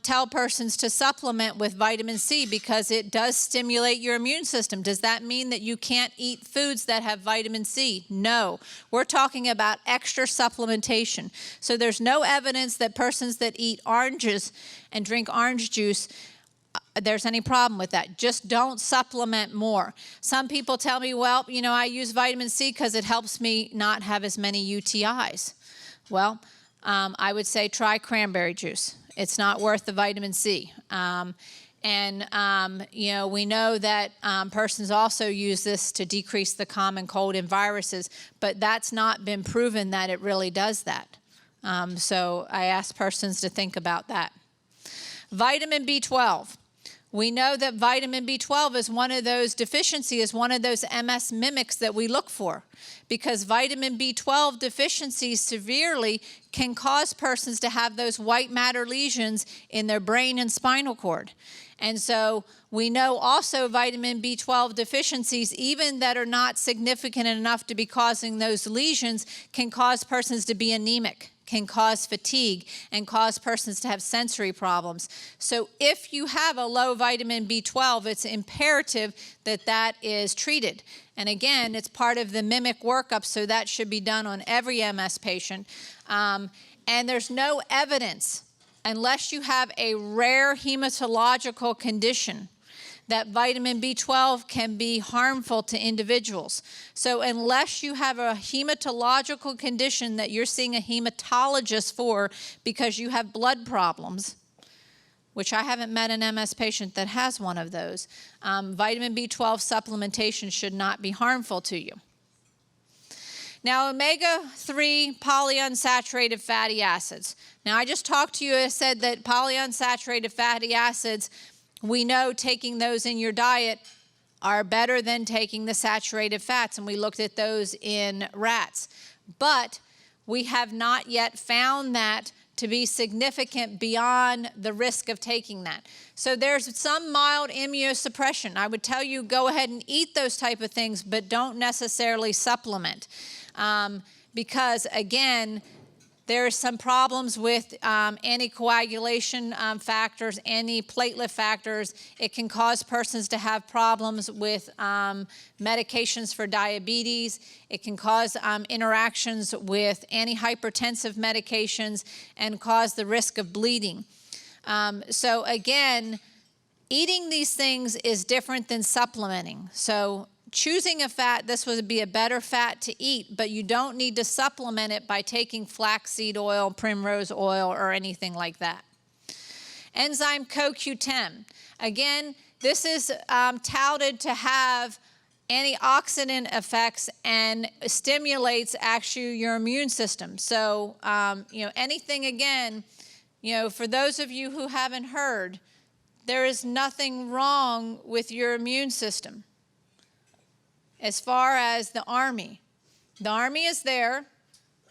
tell persons to supplement with vitamin C because it does stimulate your immune system. Does that mean that you can't eat foods that have vitamin C? No. We're talking about extra supplementation. So there's no evidence that persons that eat oranges and drink orange juice there's any problem with that. Just don't supplement more. Some people tell me, well, I use vitamin C because it helps me not have as many UTIs. Well, I would say try cranberry juice. It's not worth the vitamin C. We know that persons also use this to decrease the common cold and viruses, but that's not been proven that it really does that. So I ask persons to think about that. Vitamin B12. We know that vitamin B12 is one of those deficiencies, one of those MS mimics that we look for, because vitamin B12 deficiency severely can cause persons to have those white matter lesions in their brain and spinal cord. And so we know also vitamin B12 deficiencies, even that are not significant enough to be causing those lesions, can cause persons to be anemic, can cause fatigue, and cause persons to have sensory problems. So if you have a low vitamin B12, it's imperative that that is treated. And again, it's part of the mimic workup, so that should be done on every MS patient. And there's no evidence, unless you have a rare hematological condition, that vitamin B12 can be harmful to individuals. So unless you have a hematological condition that you're seeing a hematologist for because you have blood problems, which I haven't met an MS patient that has one of those, vitamin B12 supplementation should not be harmful to you. Now, omega-3 polyunsaturated fatty acids. Now, I just talked to you, I said that polyunsaturated fatty acids, we know taking those in your diet are better than taking the saturated fats, and we looked at those in rats. But we have not yet found that to be significant beyond the risk of taking that. So there's some mild immunosuppression. I would tell you go ahead and eat those type of things, but don't necessarily supplement. Because again, there's some problems with anticoagulation factors, antiplatelet factors. It can cause persons to have problems with medications for diabetes. It can cause interactions with antihypertensive medications and cause the risk of bleeding. So again, eating these things is different than supplementing. So choosing a fat, this would be a better fat to eat, but you don't need to supplement it by taking flaxseed oil, primrose oil, or anything like that. Enzyme CoQ10. Again, this is touted to have antioxidant effects and stimulates actually your immune system. So, anything again, for those of you who haven't heard, there is nothing wrong with your immune system. As far as the Army is there,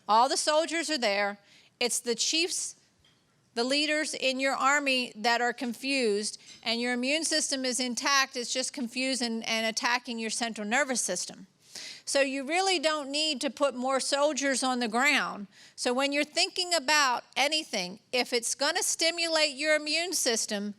all the soldiers are there. It's the chiefs, the leaders in your Army that are confused, and your immune system is intact. It's just confused and attacking your central nervous system. So you really don't need to put more soldiers on the ground. So when you're thinking about anything, if it's going to stimulate your immune system,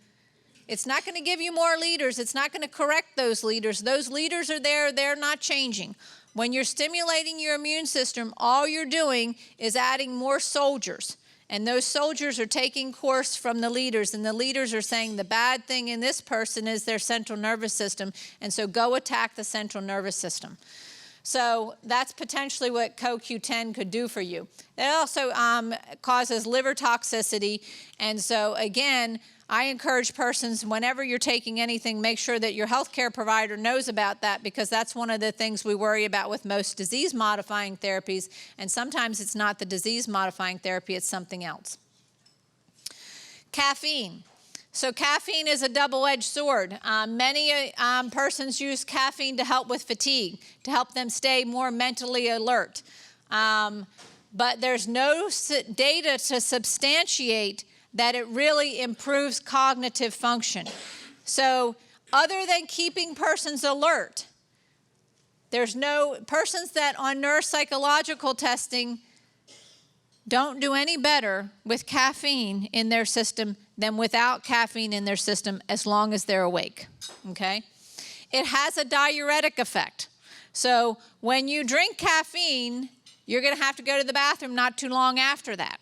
it's not going to give you more leaders. It's not going to correct those leaders. Those leaders are there. They're not changing. When you're stimulating your immune system, all you're doing is adding more soldiers. And those soldiers are taking course from the leaders. And the leaders are saying the bad thing in this person is their central nervous system. And so go attack the central nervous system. So that's potentially what CoQ10 could do for you. It also causes liver toxicity. And so again, I encourage persons, whenever you're taking anything, make sure that your healthcare provider knows about that, because that's one of the things we worry about with most disease-modifying therapies, and sometimes it's not the disease-modifying therapy, it's something else. Caffeine. So caffeine is a double-edged sword. Many persons use caffeine to help with fatigue, to help them stay more mentally alert. But there's no data to substantiate that it really improves cognitive function. So other than keeping persons alert, there's no persons that on neuropsychological testing don't do any better with caffeine in their system than without caffeine in their system, as long as they're awake, okay? It has a diuretic effect. So when you drink caffeine, you're gonna have to go to the bathroom not too long after that.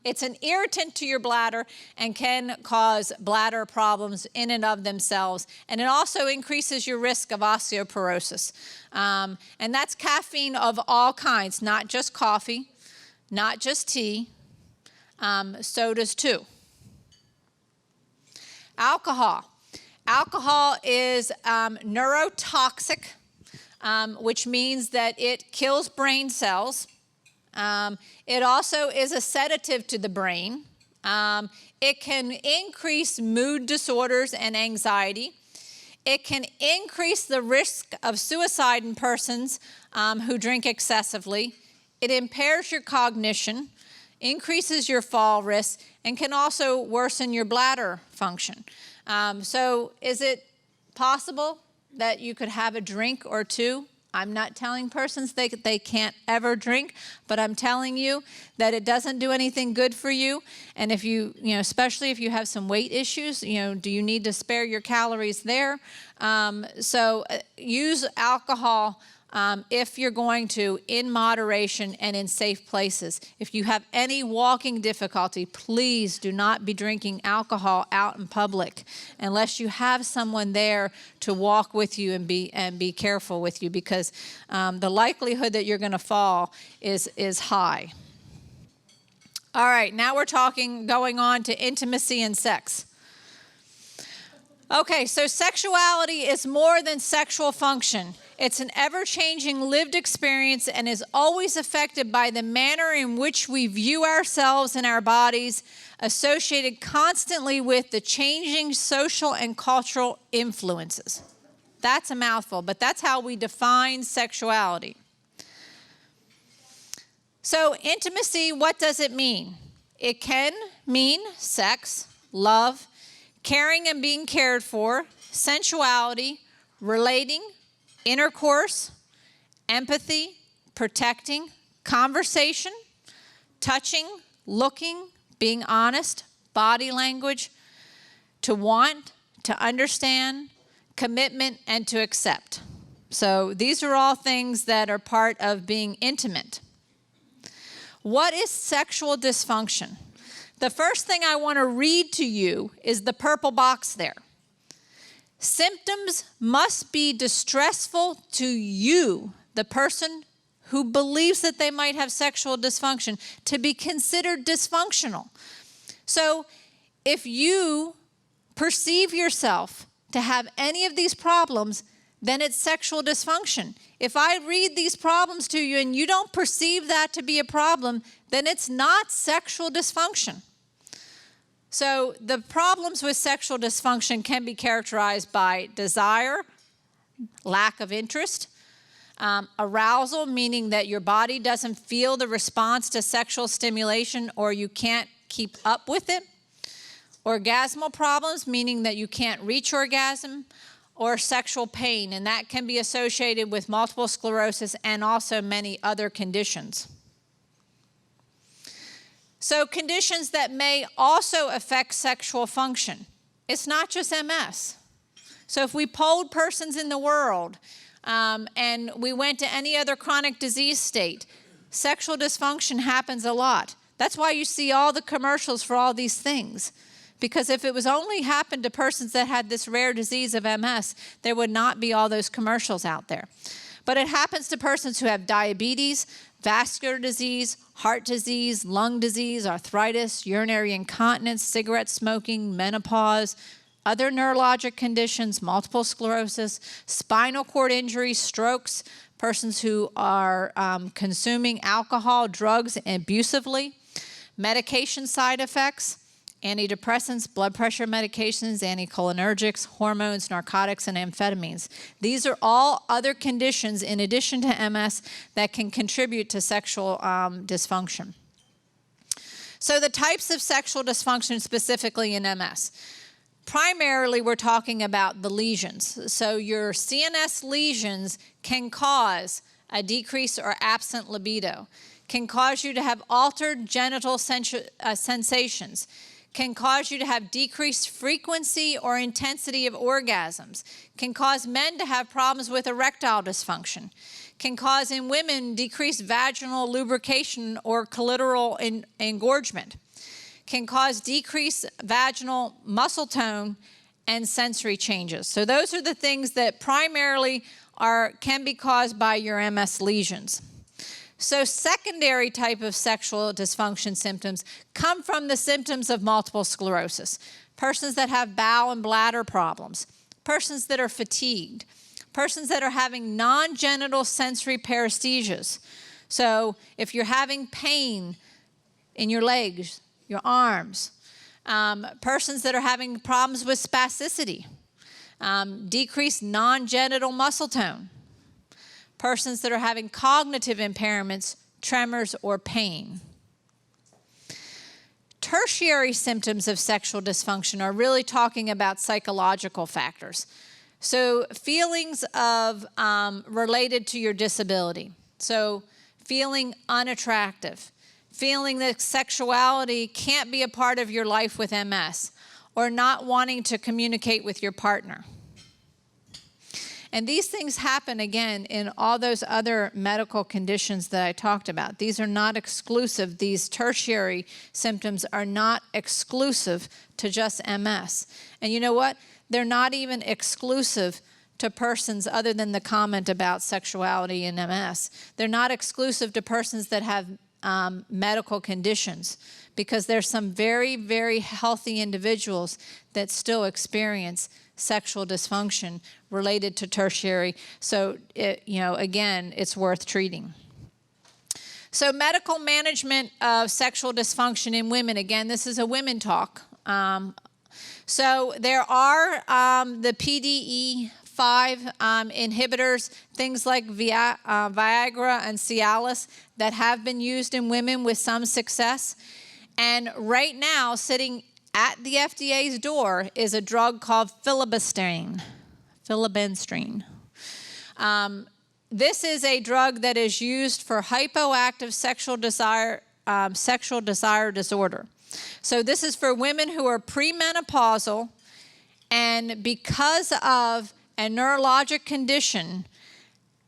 It's an irritant to your bladder and can cause bladder problems in and of themselves. And it also increases your risk of osteoporosis. And that's caffeine of all kinds, not just coffee, not just tea, sodas too. Alcohol. Alcohol is neurotoxic, which means that it kills brain cells. It also is a sedative to the brain. It can increase mood disorders and anxiety. It can increase the risk of suicide in persons who drink excessively. It impairs your cognition, increases your fall risk, and can also worsen your bladder function. So is it possible that you could have a drink or two? I'm not telling persons they can't ever drink, but I'm telling you that it doesn't do anything good for you. And if you especially if you have some weight issues, do you need to spare your calories there? So use alcohol if you're going to, in moderation and in safe places. If you have any walking difficulty, please do not be drinking alcohol out in public unless you have someone there to walk with you and be careful with you, because the likelihood that you're going to fall is high. All right, now we're going on to intimacy and sex. Okay, so sexuality is more than sexual function. It's an ever-changing lived experience and is always affected by the manner in which we view ourselves and our bodies, associated constantly with the changing social and cultural influences. That's a mouthful, but that's how we define sexuality. So intimacy, what does it mean? It can mean sex, love, caring and being cared for, sensuality, relating, intercourse, empathy, protecting, conversation, touching, looking, being honest, body language, to want, to understand, commitment, and to accept. So these are all things that are part of being intimate. What is sexual dysfunction? The first thing I want to read to you is the purple box there. Symptoms must be distressful to you, the person who believes that they might have sexual dysfunction, to be considered dysfunctional. So if you perceive yourself to have any of these problems, then it's sexual dysfunction. If I read these problems to you and you don't perceive that to be a problem, then it's not sexual dysfunction. So the problems with sexual dysfunction can be characterized by desire, lack of interest, arousal, meaning that your body doesn't feel the response to sexual stimulation or you can't keep up with it, orgasmal problems, meaning that you can't reach orgasm, or sexual pain, and that can be associated with multiple sclerosis and also many other conditions. So conditions that may also affect sexual function. It's not just MS. So if we polled persons in the world and we went to any other chronic disease state, sexual dysfunction happens a lot. That's why you see all the commercials for all these things. Because if it was only happened to persons that had this rare disease of MS, there would not be all those commercials out there. But it happens to persons who have diabetes, vascular disease, heart disease, lung disease, arthritis, urinary incontinence, cigarette smoking, menopause, other neurologic conditions, multiple sclerosis, spinal cord injuries, strokes, persons who are consuming alcohol, drugs abusively, medication side effects, antidepressants, blood pressure medications, anticholinergics, hormones, narcotics, and amphetamines. These are all other conditions in addition to MS that can contribute to sexual dysfunction. So the types of sexual dysfunction specifically in MS. Primarily, we're talking about the lesions. So your CNS lesions can cause a decrease or absent libido, can cause you to have altered genital sensations, can cause you to have decreased frequency or intensity of orgasms, can cause men to have problems with erectile dysfunction, can cause in women decreased vaginal lubrication or clitoral engorgement, can cause decreased vaginal muscle tone and sensory changes. So those are the things that primarily can be caused by your MS lesions. So secondary type of sexual dysfunction symptoms come from the symptoms of multiple sclerosis. Persons that have bowel and bladder problems, persons that are fatigued, persons that are having non-genital sensory paresthesias. So if you're having pain in your legs, your arms, persons that are having problems with spasticity, decreased non-genital muscle tone, persons that are having cognitive impairments, tremors, or pain. Tertiary symptoms of sexual dysfunction are really talking about psychological factors. So feelings of related to your disability. So feeling unattractive, feeling that sexuality can't be a part of your life with MS, or not wanting to communicate with your partner. And these things happen, again, in all those other medical conditions that I talked about. These are not exclusive. These tertiary symptoms are not exclusive to just MS. And you know what? They're not even exclusive to persons other than the comment about sexuality in MS. They're not exclusive to persons that have medical conditions, because there's some very, very healthy individuals that still experience sexual dysfunction related to tertiary. So, again, it's worth treating. So medical management of sexual dysfunction in women. Again, this is a women talk. So there are the PDE5 inhibitors, things like Viagra and Cialis, that have been used in women with some success. And right now, sitting at the FDA's door is a drug called filibusterine. This is a drug that is used for hypoactive sexual desire disorder. So this is for women who are premenopausal, and because of a neurologic condition,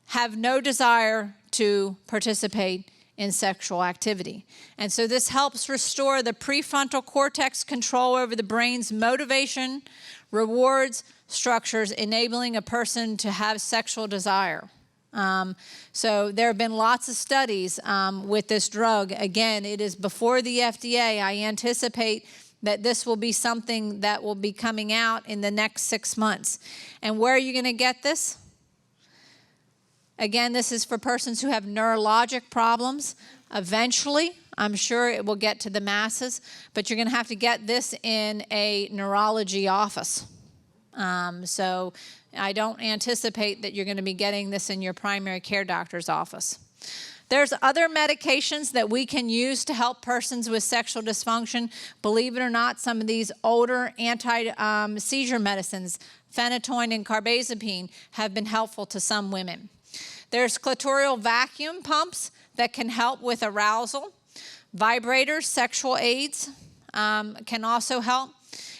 have no desire to participate in sexual activity. And so this helps restore the prefrontal cortex control over the brain's motivation, rewards, structures, enabling a person to have sexual desire. So there have been lots of studies with this drug. Again, it is before the FDA. I anticipate that this will be something that will be coming out in the next 6 months. And where are you going to get this? Again, this is for persons who have neurologic problems. Eventually, I'm sure it will get to the masses, but you're going to have to get this in a neurology office. So I don't anticipate that you're going to be getting this in your primary care doctor's office. There's other medications that we can use to help persons with sexual dysfunction. Believe it or not, some of these older anti-seizure medicines, phenytoin and carbazepine, have been helpful to some women. There's clitoral vacuum pumps that can help with arousal. Vibrators, sexual aids, can also help.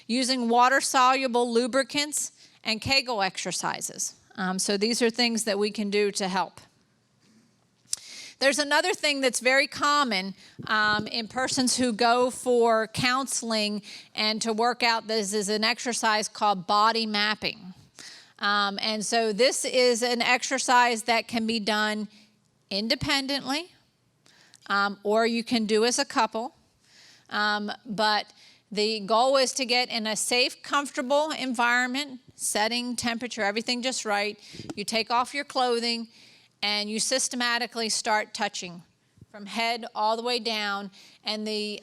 Using water-soluble lubricants and Kegel exercises. So these are things that we can do to help. There's another thing that's very common in persons who go for counseling and to work out. This is an exercise called body mapping. And so this is an exercise that can be done independently, or you can do as a couple. But the goal is to get in a safe, comfortable environment, setting, temperature, everything just right. You take off your clothing and you systematically start touching from head all the way down. And the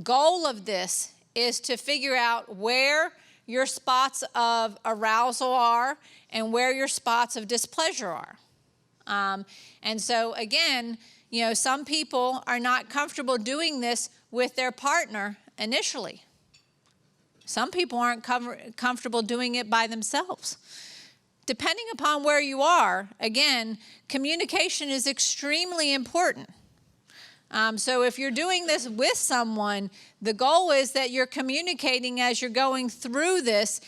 goal of this is to figure out where your spots of arousal are and where your spots of displeasure are. And so again, you know, some people are not comfortable doing this with their partner initially. Some people aren't comfortable doing it by themselves. Depending upon where you are, again, communication is extremely important. So if you're doing this with someone, the goal is that you're communicating as you're going through this.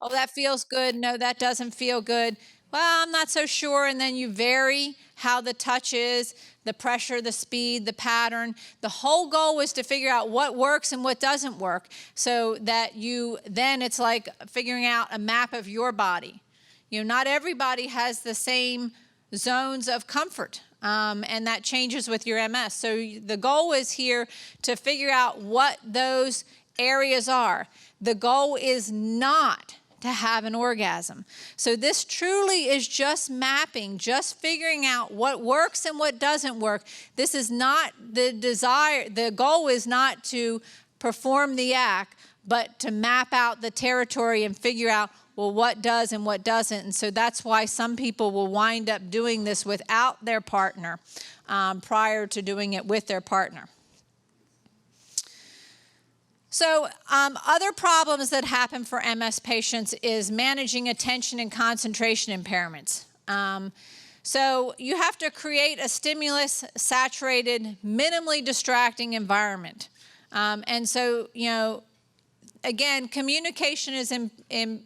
Oh, that feels good. No, that doesn't feel good. Well, I'm not so sure. And then you vary how the touch is, the pressure, the speed, the pattern. The whole goal is to figure out what works and what doesn't work, so that then it's like figuring out a map of your body. You know, not everybody has the same zones of comfort, and that changes with your MS. So the goal is here to figure out what those areas are. The goal is not to have an orgasm. So this truly is just mapping, just figuring out what works and what doesn't work. This is not the desire. The goal is not to perform the act, but to map out the territory and figure out, well, what does and what doesn't. And so that's why some people will wind up doing this without their partner prior to doing it with their partner. So other problems that happen for MS patients is managing attention and concentration impairments. So you have to create a stimulus-saturated, minimally distracting environment. And so, you know, again, communication is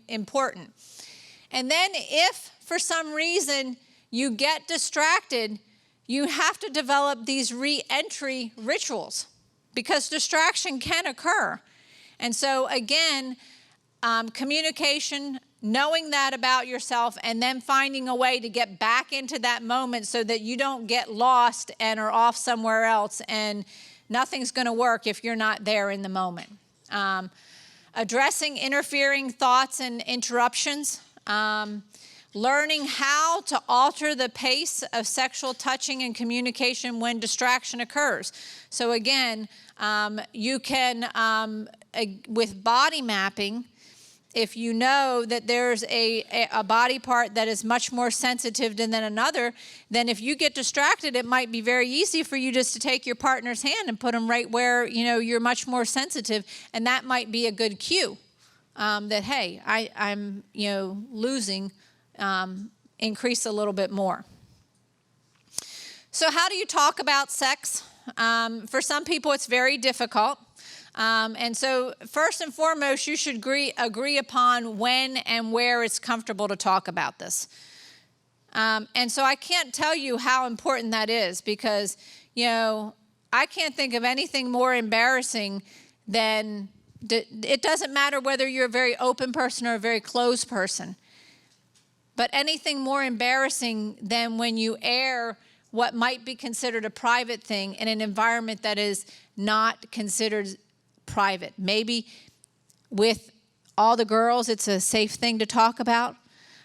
important. And then if for some reason you get distracted, you have to develop these re-entry rituals, because distraction can occur. And so again, communication, knowing that about yourself, and then finding a way to get back into that moment so that you don't get lost and are off somewhere else, and nothing's going to work if you're not there in the moment. Addressing interfering thoughts and interruptions. Learning how to alter the pace of sexual touching and communication when distraction occurs. So again, you can, with body mapping, if you know that there's a body part that is much more sensitive than another, then if you get distracted, it might be very easy for you just to take your partner's hand and put them right where, you know, you're much more sensitive, and that might be a good cue that, hey, I'm, you know, losing. Increase a little bit more. So how do you talk about sex? For some people, it's very difficult. And so first and foremost, you should agree upon when and where it's comfortable to talk about this. And so I can't tell you how important that is, because, you know, I can't think of anything more embarrassing than, it doesn't matter whether you're a very open person or a very closed person. But anything more embarrassing than when you air what might be considered a private thing in an environment that is not considered private. Maybe with all the girls, it's a safe thing to talk about.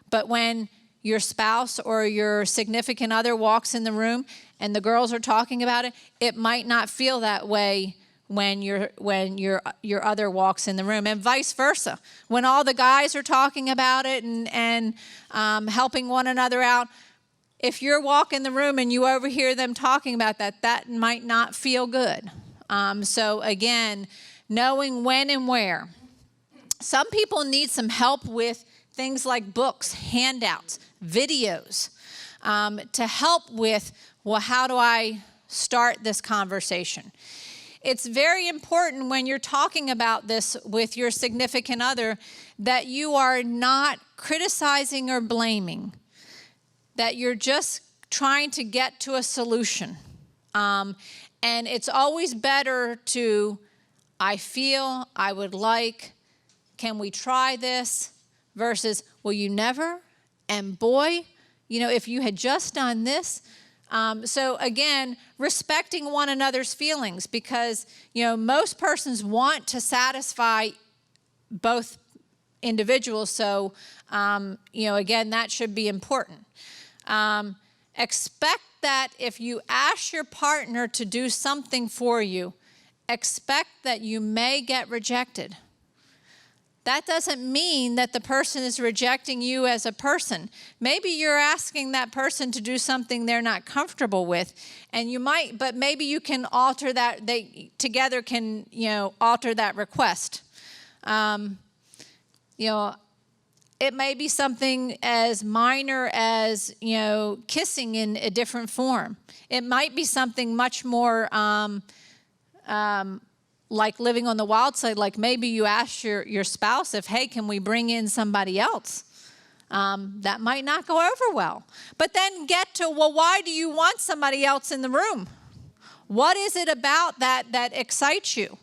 But when your spouse or your significant other walks in the room and the girls are talking about it, it might not feel that way when your other walks in the room, and vice versa. When all the guys are talking about it and helping one another out, if you're walking the room and you overhear them talking about that, that might not feel good. So again, knowing when and where. Some people need some help with things like books, handouts, videos, to help with, well, how do I start this conversation? It's very important when you're talking about this with your significant other that you are not criticizing or blaming, that you're just trying to get to a solution. And it's always better to, I feel, I would like, can we try this? Versus, well, you never, and boy, if you had just done this. So again, respecting one another's feelings, because, most persons want to satisfy both individuals. So, again, that should be important. Expect that if you ask your partner to do something for you, expect that you may get rejected. That doesn't mean that the person is rejecting you as a person. Maybe you're asking that person to do something they're not comfortable with, and you might, but maybe you can alter that, they together can, alter that request. It may be something as minor as, kissing in a different form. It might be something much more like living on the wild side, like maybe you ask your spouse if, hey, can we bring in somebody else? That might not go over well. But then get to, well, why do you want somebody else in the room? What is it about that excites you?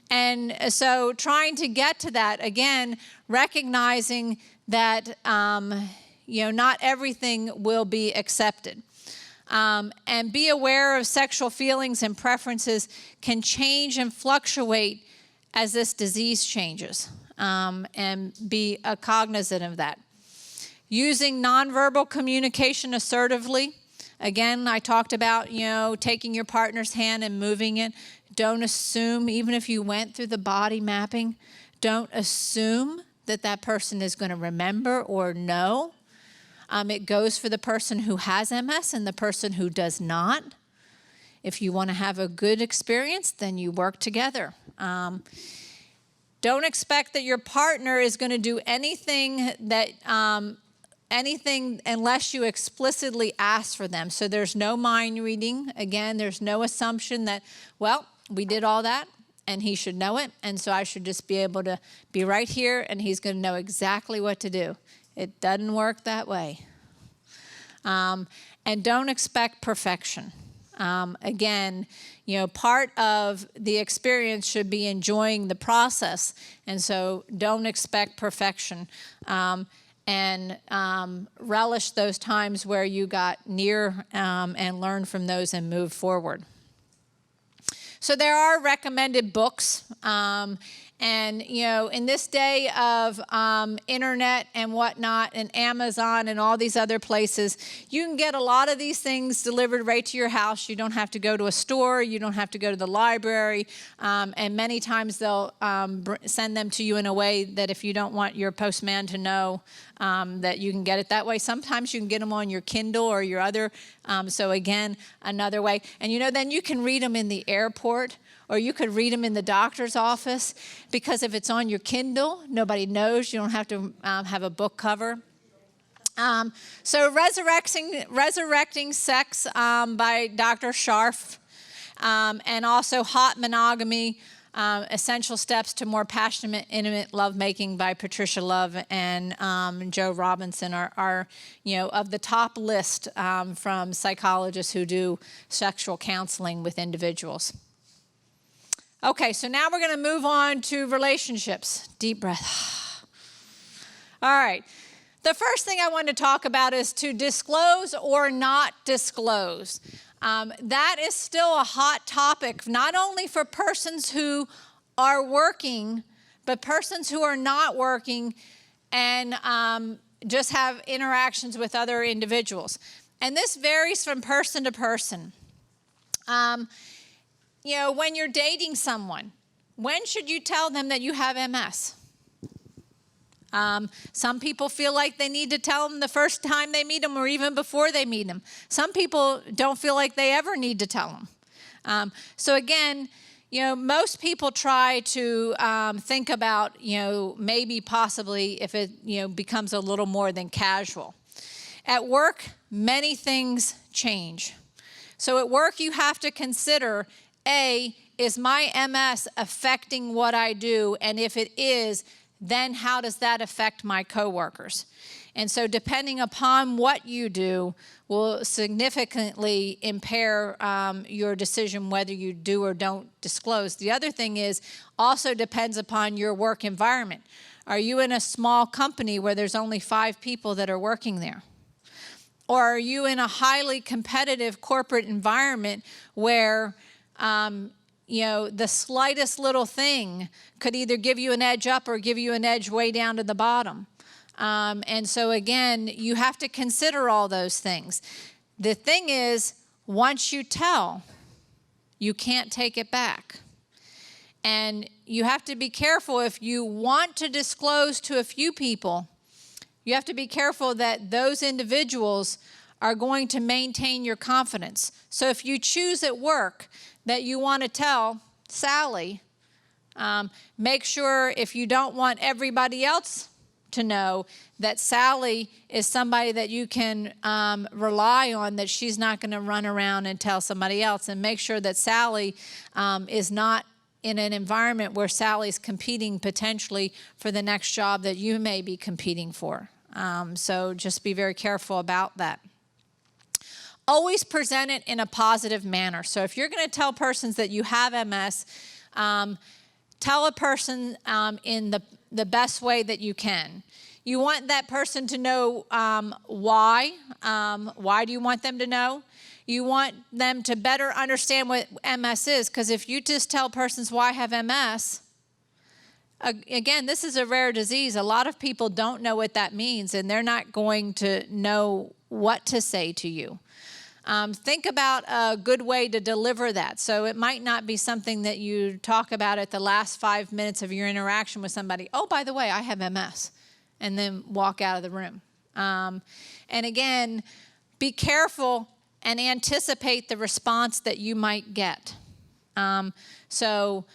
And so trying to get to that, again, recognizing that, not everything will be accepted. And be aware of sexual feelings and preferences can change and fluctuate as this disease changes, and be cognizant of that. Using nonverbal communication assertively. Again, I talked about, taking your partner's hand and moving it. Don't assume, even if you went through the body mapping, don't assume that that person is going to remember or know. It goes for the person who has MS and the person who does not. If you want to have a good experience, then you work together. Don't expect that your partner is going to do anything unless you explicitly ask for them. So there's no mind reading. Again, there's no assumption that, well, we did all that and he should know it, and so I should just be able to be right here and he's going to know exactly what to do. It doesn't work that way. And don't expect perfection. Again, part of the experience should be enjoying the process. And so don't expect perfection. And relish those times where you got near and learned from those and moved forward. So there are recommended books. And, in this day of internet and whatnot and Amazon and all these other places, you can get a lot of these things delivered right to your house. You don't have to go to a store. You don't have to go to the library. And many times they'll send them to you in a way that if you don't want your postman to know that you can get it that way. Sometimes you can get them on your Kindle or your other. So again, another way. And, then you can read them in the airport. Or you could read them in the doctor's office, because if it's on your Kindle, nobody knows. You don't have to have a book cover. So Resurrecting Sex by Dr. Scharf, and also Hot Monogamy, Essential Steps to More Passionate, Intimate Lovemaking by Patricia Love and Joe Robinson are of the top list from psychologists who do sexual counseling with individuals. Okay, so now we're going to move on to relationships. Deep breath. All right. The first thing I want to talk about is to disclose or not disclose. That is still a hot topic, not only for persons who are working, but persons who are not working. And just have interactions with other individuals. And this varies from person to person. You know, when you're dating someone, when should you tell them that you have MS? Some people feel like they need to tell them the first time they meet them or even before they meet them. Some people don't feel like they ever need to tell them. So again, you know, most people try to think about, you know, maybe possibly if it, you know, becomes a little more than casual. At work, many things change. So at work, you have to consider, A, is my MS affecting what I do? And if it is, then how does that affect my coworkers? And so depending upon what you do will significantly impair your decision whether you do or don't disclose. The other thing is also depends upon your work environment. Are you in a small company where there's only 5 people that are working there? Or are you in a highly competitive corporate environment where you know, the slightest little thing could either give you an edge up or give you an edge way down to the bottom? And so again, you have to consider all those things. The thing is, once you tell, you can't take it back. And you have to be careful if you want to disclose to a few people, you have to be careful that those individuals are going to maintain your confidence. So if you choose at work that you want to tell Sally, make sure if you don't want everybody else to know that Sally is somebody that you can rely on, that she's not going to run around and tell somebody else, and make sure that Sally is not in an environment where Sally's competing potentially for the next job that you may be competing for. So just be very careful about that. Always present it in a positive manner. So if you're going to tell persons that you have MS, tell a person in the best way that you can. You want that person to know why. Why do you want them to know? You want them to better understand what MS is, because if you just tell persons, well, I have MS, again, this is a rare disease. A lot of people don't know what that means, and they're not going to know what to say to you. Think about a good way to deliver that. So it might not be something that you talk about at the last 5 minutes of your interaction with somebody. Oh, by the way, I have MS, and then walk out of the room. And again, be careful and anticipate the response that you might get. So,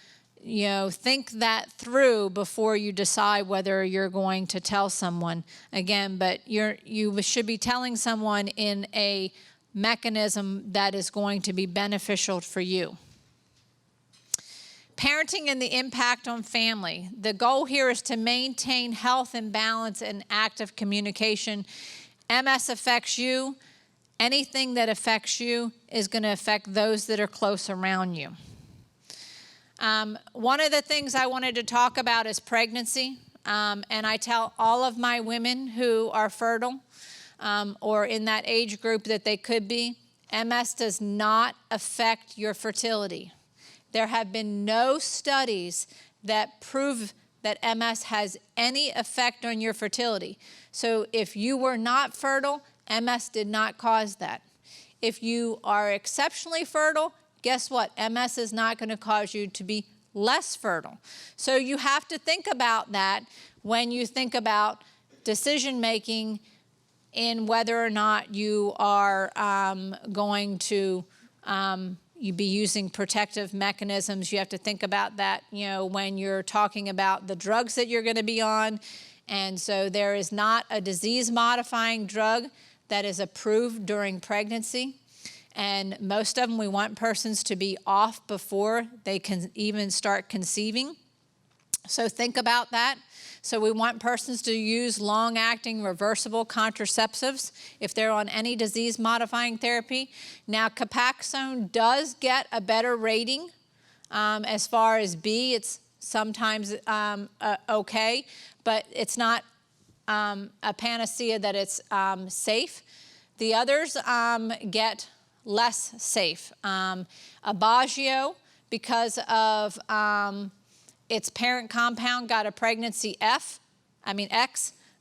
you know, think that through before you decide whether you're going to tell someone. Again, but you should be telling someone in a mechanism that is going to be beneficial for you. Parenting and the impact on family. The goal here is to maintain health and balance and active communication. MS affects you. Anything that affects you is going to affect those that are close around you. One of the things I wanted to talk about is pregnancy. And I tell all of my women who are fertile or in that age group that they could be, MS does not affect your fertility. There have been no studies that prove that MS has any effect on your fertility. So if you were not fertile, MS did not cause that. If you are exceptionally fertile, guess what? MS is not going to cause you to be less fertile. So you have to think about that when you think about decision making in whether or not you are going to you be using protective mechanisms. You have to think about that, you know, when you're talking about the drugs that you're going to be on. And so there is not a disease-modifying drug that is approved during pregnancy. And most of them, we want persons to be off before they can even start conceiving. So think about that. So we want persons to use long-acting reversible contraceptives if they're on any disease-modifying therapy. Now, Copaxone does get a better rating as far as B. It's sometimes okay, but it's not a panacea that it's safe. The others get less safe. Abagio, because of its parent compound, got a pregnancy X.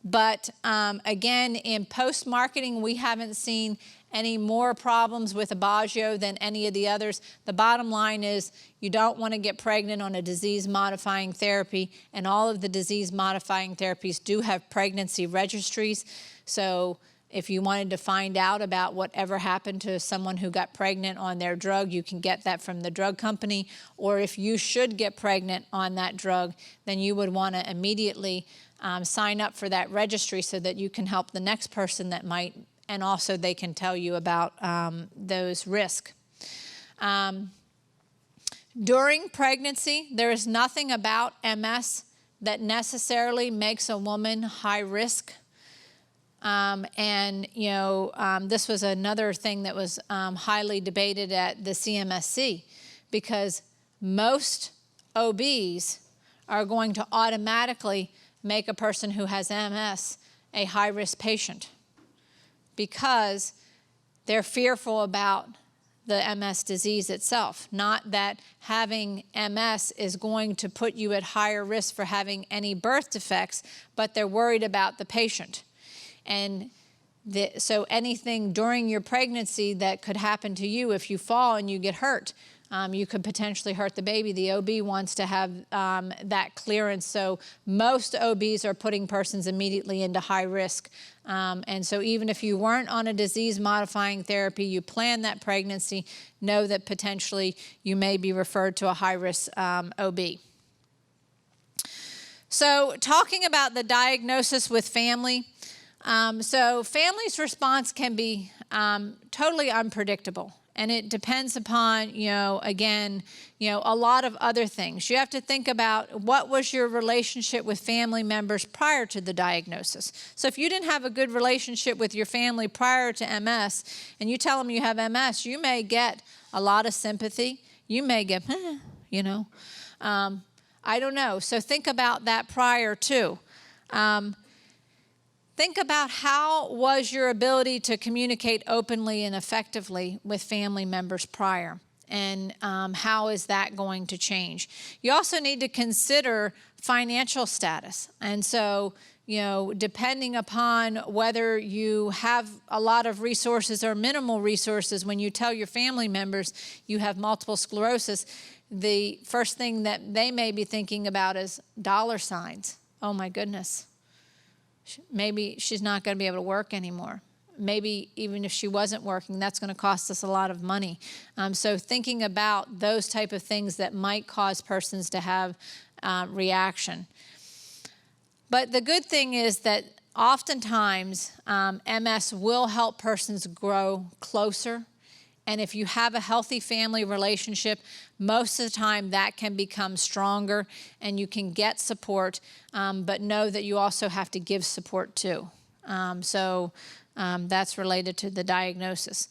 But again, in post-marketing, we haven't seen any more problems with Aubagio than any of the others. The bottom line is you don't want to get pregnant on a disease-modifying therapy, and all of the disease-modifying therapies do have pregnancy registries. So if you wanted to find out about whatever happened to someone who got pregnant on their drug, you can get that from the drug company. Or if you should get pregnant on that drug, then you would want to immediately sign up for that registry so that you can help the next person that might, and also they can tell you about those risks. During pregnancy, there is nothing about MS that necessarily makes a woman high risk. This was another thing that was highly debated at the CMSC, because most OBs are going to automatically make a person who has MS a high-risk patient because they're fearful about the MS disease itself. Not that having MS is going to put you at higher risk for having any birth defects, but they're worried about the patient. And so anything during your pregnancy that could happen to you, if you fall and you get hurt, you could potentially hurt the baby. The OB wants to have that clearance. So most OBs are putting persons immediately into high risk. And so even if you weren't on a disease-modifying therapy, you plan that pregnancy, know that potentially you may be referred to a high-risk OB. So talking about the diagnosis with family, so family's response can be totally unpredictable. And it depends upon, again, a lot of other things. You have to think about what was your relationship with family members prior to the diagnosis. So if you didn't have a good relationship with your family prior to MS, and you tell them you have MS, you may get a lot of sympathy. You may get, I don't know. So think about that prior too. Think about how was your ability to communicate openly and effectively with family members prior, and how is that going to change? You also need to consider financial status. And so, depending upon whether you have a lot of resources or minimal resources, when you tell your family members you have multiple sclerosis, the first thing that they may be thinking about is dollar signs. Oh my goodness. Maybe she's not going to be able to work anymore. Maybe even if she wasn't working, that's going to cost us a lot of money. So thinking about those type of things that might cause persons to have reaction. But the good thing is that oftentimes MS will help persons grow closer. And if you have a healthy family relationship, most of the time that can become stronger and you can get support, but know that you also have to give support too. That's related to the diagnosis.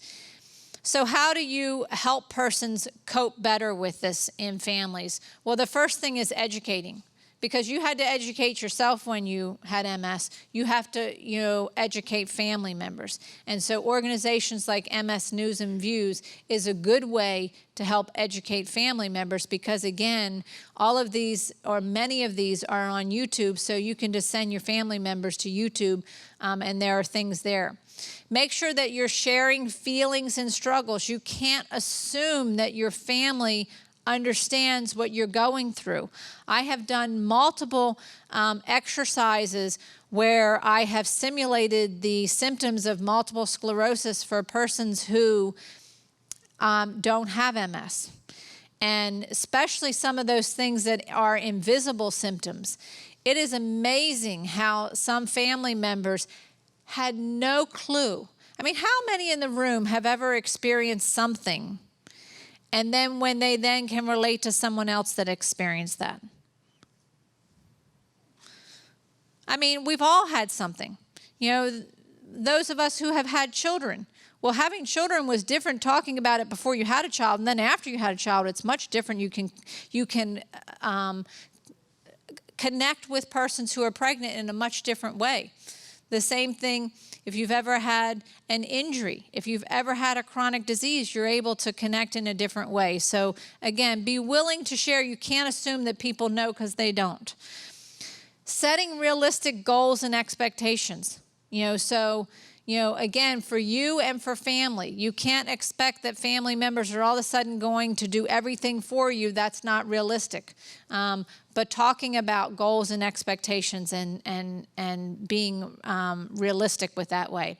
So how do you help persons cope better with this in families? Well, the first thing is educating. Because you had to educate yourself when you had MS, you have to, educate family members. And so organizations like MS News and Views is a good way to help educate family members because, again, all of these or many of these are on YouTube, so you can just send your family members to YouTube and there are things there. Make sure that you're sharing feelings and struggles. You can't assume that your family understands what you're going through. I have done multiple exercises where I have simulated the symptoms of multiple sclerosis for persons who don't have MS. And especially some of those things that are invisible symptoms. It is amazing how some family members had no clue. I mean, how many in the room have ever experienced something and then when they then can relate to someone else that experienced that? I mean, we've all had something. Those of us who have had children. Well, having children was different talking about it before you had a child, and then after you had a child, it's much different. You can connect with persons who are pregnant in a much different way. The same thing if you've ever had an injury, if you've ever had a chronic disease, you're able to connect in a different way. So again, be willing to share. You can't assume that people know because they don't. Setting realistic goals and expectations. Again, for you and for family, you can't expect that family members are all of a sudden going to do everything for you. That's not realistic. But talking about goals and expectations and being realistic with that way.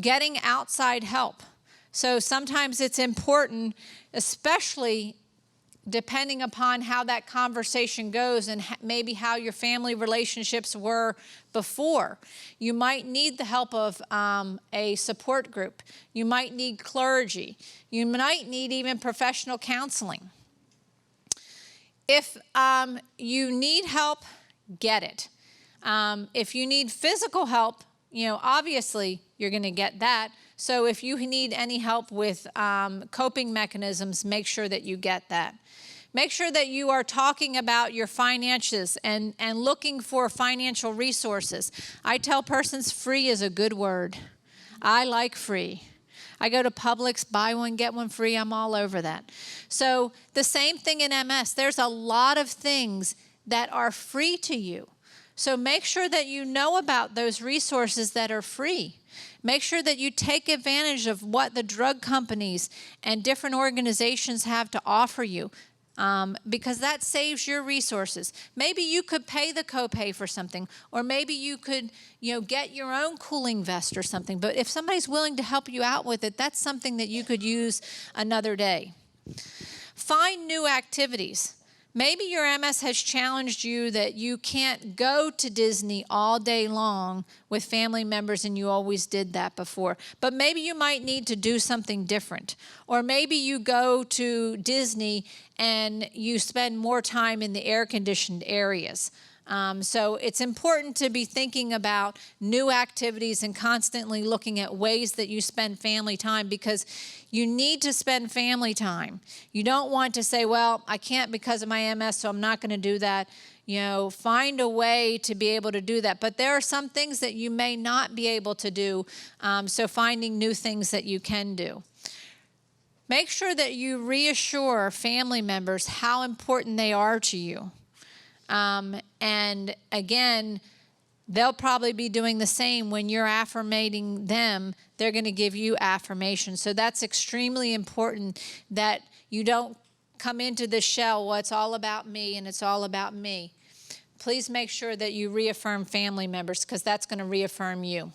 Getting outside help. So sometimes it's important, especially depending upon how that conversation goes and maybe how your family relationships were before. You might need the help of a support group. You might need clergy. You might need even professional counseling. If you need help, get it. If you need physical help, obviously you're going to get that. So if you need any help with coping mechanisms, make sure that you get that. Make sure that you are talking about your finances and looking for financial resources. I tell persons free is a good word. I like free. I go to Publix, buy one, get one free. I'm all over that. So the same thing in MS. There's a lot of things that are free to you. So make sure that you know about those resources that are free. Make sure that you take advantage of what the drug companies and different organizations have to offer you. Because that saves your resources. Maybe you could pay the copay for something, or maybe you could, get your own cooling vest or something. But if somebody's willing to help you out with it, that's something that you could use another day. Find new activities. Maybe your MS has challenged you that you can't go to Disney all day long with family members and you always did that before. But maybe you might need to do something different. Or maybe you go to Disney and you spend more time in the air-conditioned areas. So it's important to be thinking about new activities and constantly looking at ways that you spend family time, because you need to spend family time. You don't want to say, well, I can't because of my MS, so I'm not going to do that. Find a way to be able to do that. But there are some things that you may not be able to do, so finding new things that you can do. Make sure that you reassure family members how important they are to you. And again, they'll probably be doing the same when you're affirmating them. They're going to give you affirmation. So that's extremely important, that you don't come into the shell, well, it's all about me and it's all about me. Please make sure that you reaffirm family members, because that's going to reaffirm you.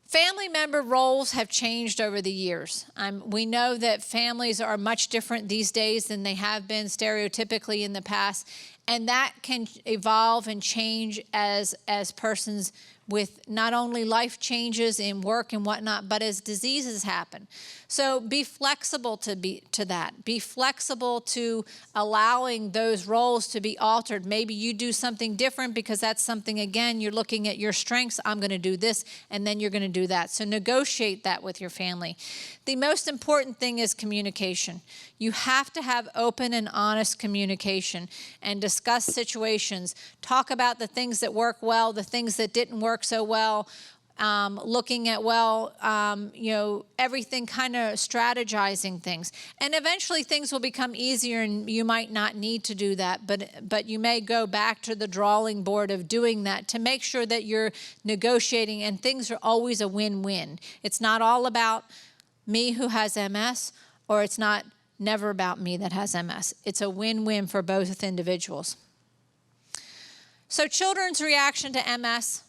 Family member roles have changed over the years. We know that families are much different these days than they have been stereotypically in the past, and that can evolve and change as persons with not only life changes in work and whatnot, but as diseases happen. So be flexible to that. Be flexible to allowing those roles to be altered. Maybe you do something different because that's something, again, you're looking at your strengths. I'm going to do this, and then you're going to do that. So negotiate that with your family. The most important thing is communication. You have to have open and honest communication and discuss situations. Talk about the things that work well, the things that didn't work so well. Looking at, everything, kind of strategizing things. And eventually things will become easier and you might not need to do that, but you may go back to the drawing board of doing that to make sure that you're negotiating, and things are always a win-win. It's not all about me who has MS, or it's not never about me that has MS. It's a win-win for both individuals. So children's reaction to MS.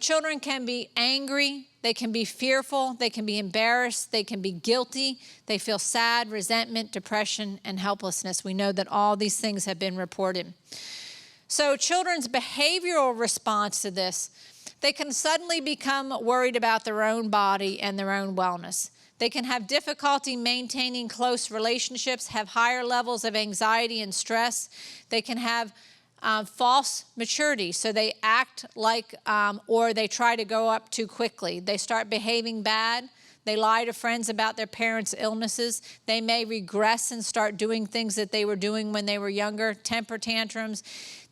Children can be angry, they can be fearful, they can be embarrassed, they can be guilty, they feel sad, resentment, depression, and helplessness. We know that all these things have been reported. So children's behavioral response to this, they can suddenly become worried about their own body and their own wellness. They can have difficulty maintaining close relationships, have higher levels of anxiety and stress. They can have false maturity, so they act like, or they try to go up too quickly. They start behaving bad. They lie to friends about their parents' illnesses. They may regress and start doing things that they were doing when they were younger, temper tantrums.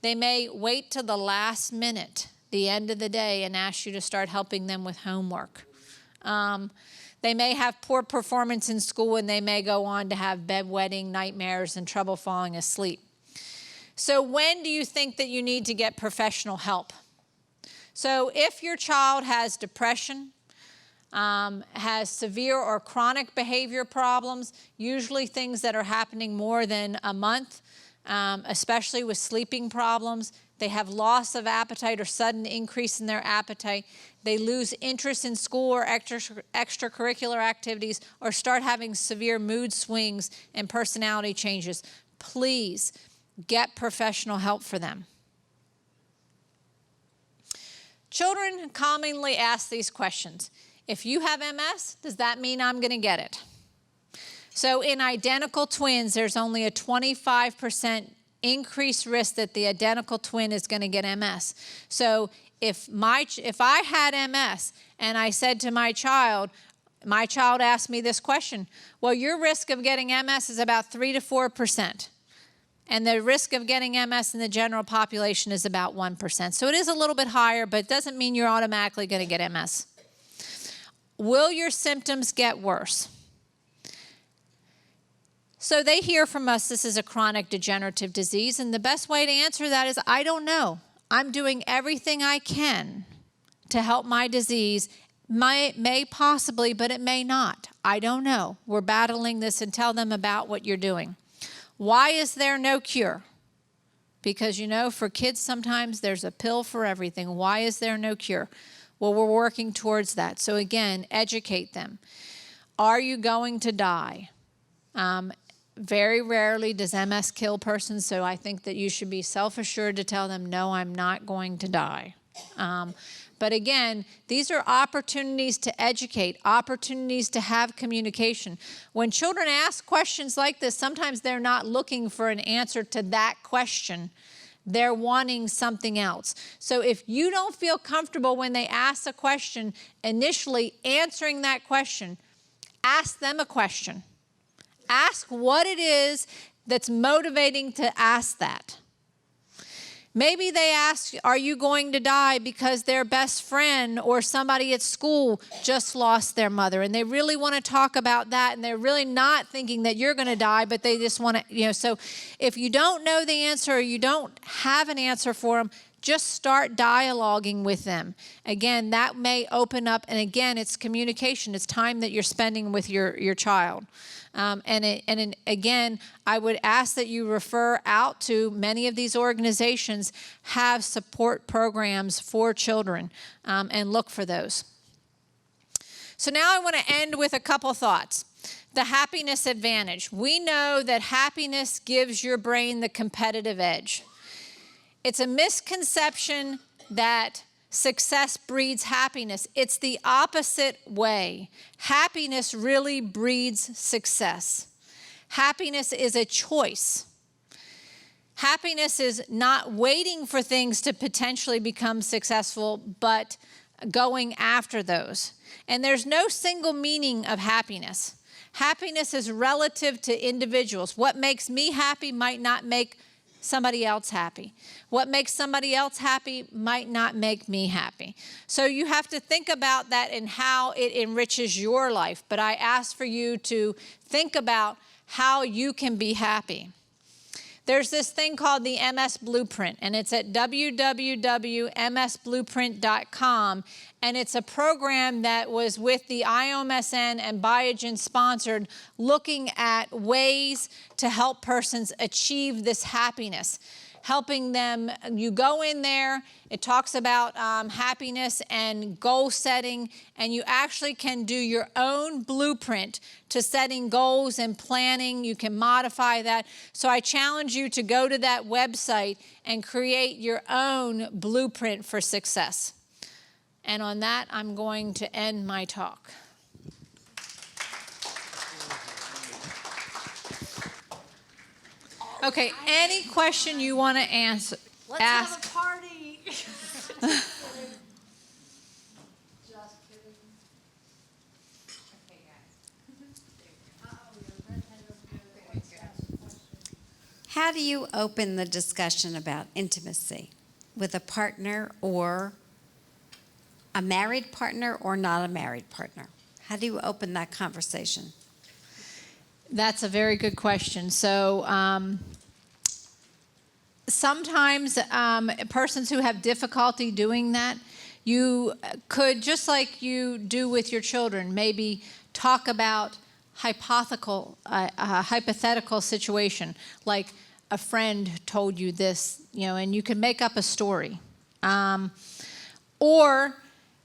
They may wait till the last minute, the end of the day, and ask you to start helping them with homework. They may have poor performance in school, and they may go on to have bedwetting, nightmares, and trouble falling asleep. So when do you think that you need to get professional help? So if your child has depression, has severe or chronic behavior problems, usually things that are happening more than a month, especially with sleeping problems, they have loss of appetite or sudden increase in their appetite, they lose interest in school or extracurricular activities, or start having severe mood swings and personality changes, please get professional help for them. Children commonly ask these questions. If you have MS, does that mean I'm going to get it? So in identical twins, there's only a 25% increased risk that the identical twin is going to get MS. So if I had MS and I said to my child asked me this question, well, your risk of getting MS is about 3 to 4%. And the risk of getting MS in the general population is about 1%. So it is a little bit higher, but it doesn't mean you're automatically going to get MS. Will your symptoms get worse? So they hear from us this is a chronic degenerative disease, and the best way to answer that is, I don't know. I'm doing everything I can to help my disease. May possibly, but it may not. I don't know. We're battling this, and tell them about what you're doing. Why is there no cure? Because, you know, for kids sometimes there's a pill for everything. Why is there no cure? Well, we're working towards that. So again, educate them. Are you going to die? Very rarely does MS kill persons, so I think that you should be self-assured to tell them, no, I'm not going to die. But again, these are opportunities to educate, opportunities to have communication. When children ask questions like this, sometimes they're not looking for an answer to that question. They're wanting something else. So if you don't feel comfortable when they ask a question, initially answering that question, ask them a question. Ask what it is that's motivating to ask that. Maybe they ask, are you going to die because their best friend or somebody at school just lost their mother, and they really want to talk about that, and they're really not thinking that you're going to die, but they just want to, so if you don't know the answer or you don't have an answer for them, just start dialoguing with them. Again, that may open up, and again, it's communication. It's time that you're spending with your child. Again, I would ask that you refer out to many of these organizations have support programs for children, and look for those. So now I want to end with a couple thoughts. The happiness advantage. We know that happiness gives your brain the competitive edge. It's a misconception that success breeds happiness. It's the opposite way. Happiness really breeds success. Happiness is a choice. Happiness is not waiting for things to potentially become successful, but going after those. And there's no single meaning of happiness. Happiness is relative to individuals. What makes me happy might not make somebody else happy. What makes somebody else happy might not make me happy. So you have to think about that and how it enriches your life. But I ask for you to think about how you can be happy. There's this thing called the MS Blueprint, and it's at www.msblueprint.com, and it's a program that was with the IOMSN and Biogen sponsored, looking at ways to help persons achieve this happiness. Helping them, you go in there, it talks about happiness and goal setting, and you actually can do your own blueprint to setting goals and planning. You can modify that. So I challenge you to go to that website and create your own blueprint for success. And on that, I'm going to end my talk. Okay, any question you want to ask? Let's have a party. How do you open the discussion about intimacy with a partner, or a married partner or not a married partner? How do you open that conversation? That's a very good question. So sometimes persons who have difficulty doing that, you could, just like you do with your children, maybe talk about a hypothetical situation, like a friend told you this, and you can make up a story. Or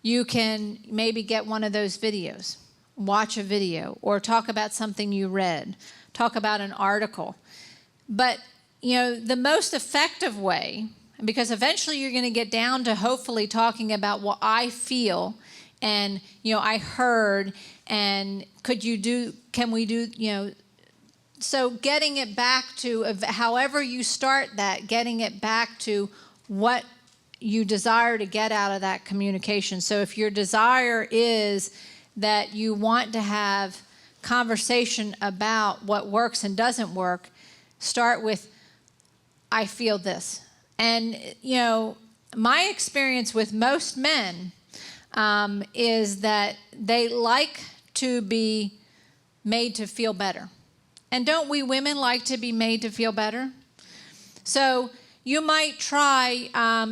you can maybe get one of those videos, watch a video, or talk about something you read, talk about an article. But, the most effective way, because eventually you're going to get down to hopefully talking about what I feel and, I heard, and can we do, so getting it back to, however you start that, getting it back to what you desire to get out of that communication. So if your desire is that you want to have conversation about what works and doesn't work, start with, I feel this. And, my experience with most men is that they like to be made to feel better. And don't we women like to be made to feel better? So you might try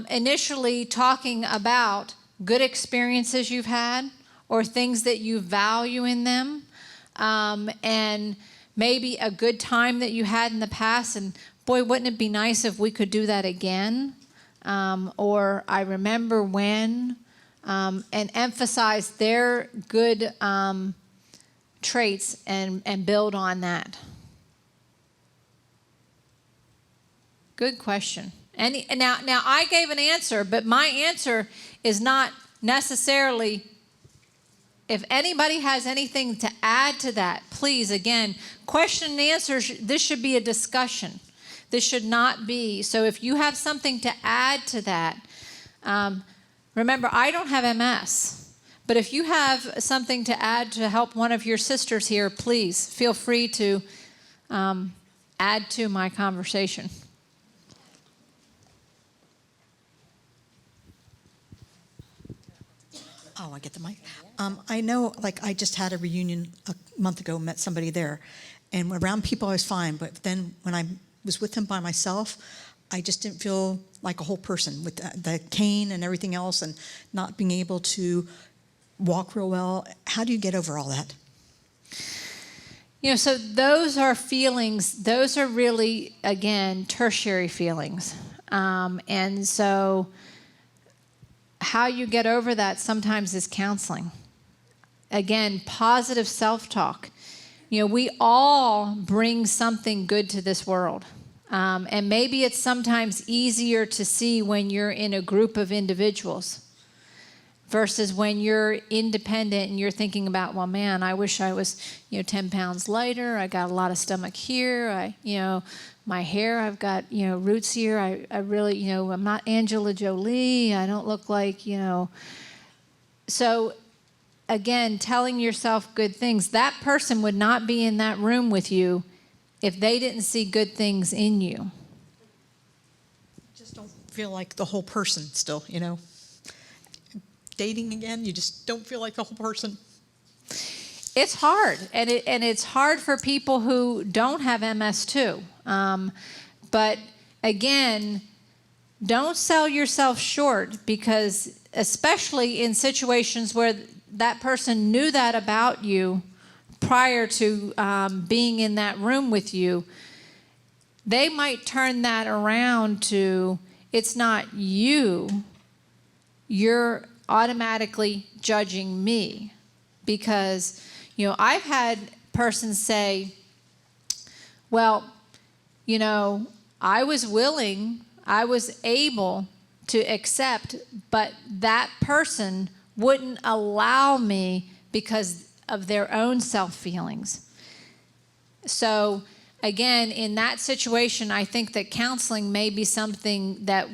initially talking about good experiences you've had or things that you value in them, and maybe a good time that you had in the past, and boy, wouldn't it be nice if we could do that again? Or I remember when, and emphasize their good traits and build on that. Good question. And now I gave an answer, but my answer is not necessarily. If anybody has anything to add to that, please, again, question and answers. This should be a discussion. This should not be. So if you have something to add to that, remember, I don't have MS. But if you have something to add to help one of your sisters here, please feel free to add to my conversation. Oh, I get the mic. I know, I just had a reunion a month ago, met somebody there, and around people I was fine, but then when I was with them by myself, I just didn't feel like a whole person with the cane and everything else and not being able to walk real well. How do you get over all that? So those are feelings, those are really, again, tertiary feelings. And so how you get over that sometimes is counseling. Again, positive self-talk. We all bring something good to this world. And maybe it's sometimes easier to see when you're in a group of individuals versus when you're independent and you're thinking about, well, man, I wish I was, 10 pounds lighter. I got a lot of stomach here. My hair, I've got, roots here. I really, I'm not Angela Jolie. I don't look like, So, again, telling yourself good things. That person would not be in that room with you if they didn't see good things in you. Just don't feel like the whole person still, Dating again, you just don't feel like the whole person. It's hard, and it's hard for people who don't have MS too. But again, don't sell yourself short, because especially in situations where that person knew that about you prior to being in that room with you, they might turn that around to, it's not you, you're automatically judging me. Because, I've had persons say, well, I was willing, I was able to accept, but that person wouldn't allow me because of their own self-feelings. So, again, in that situation, I think that counseling may be something that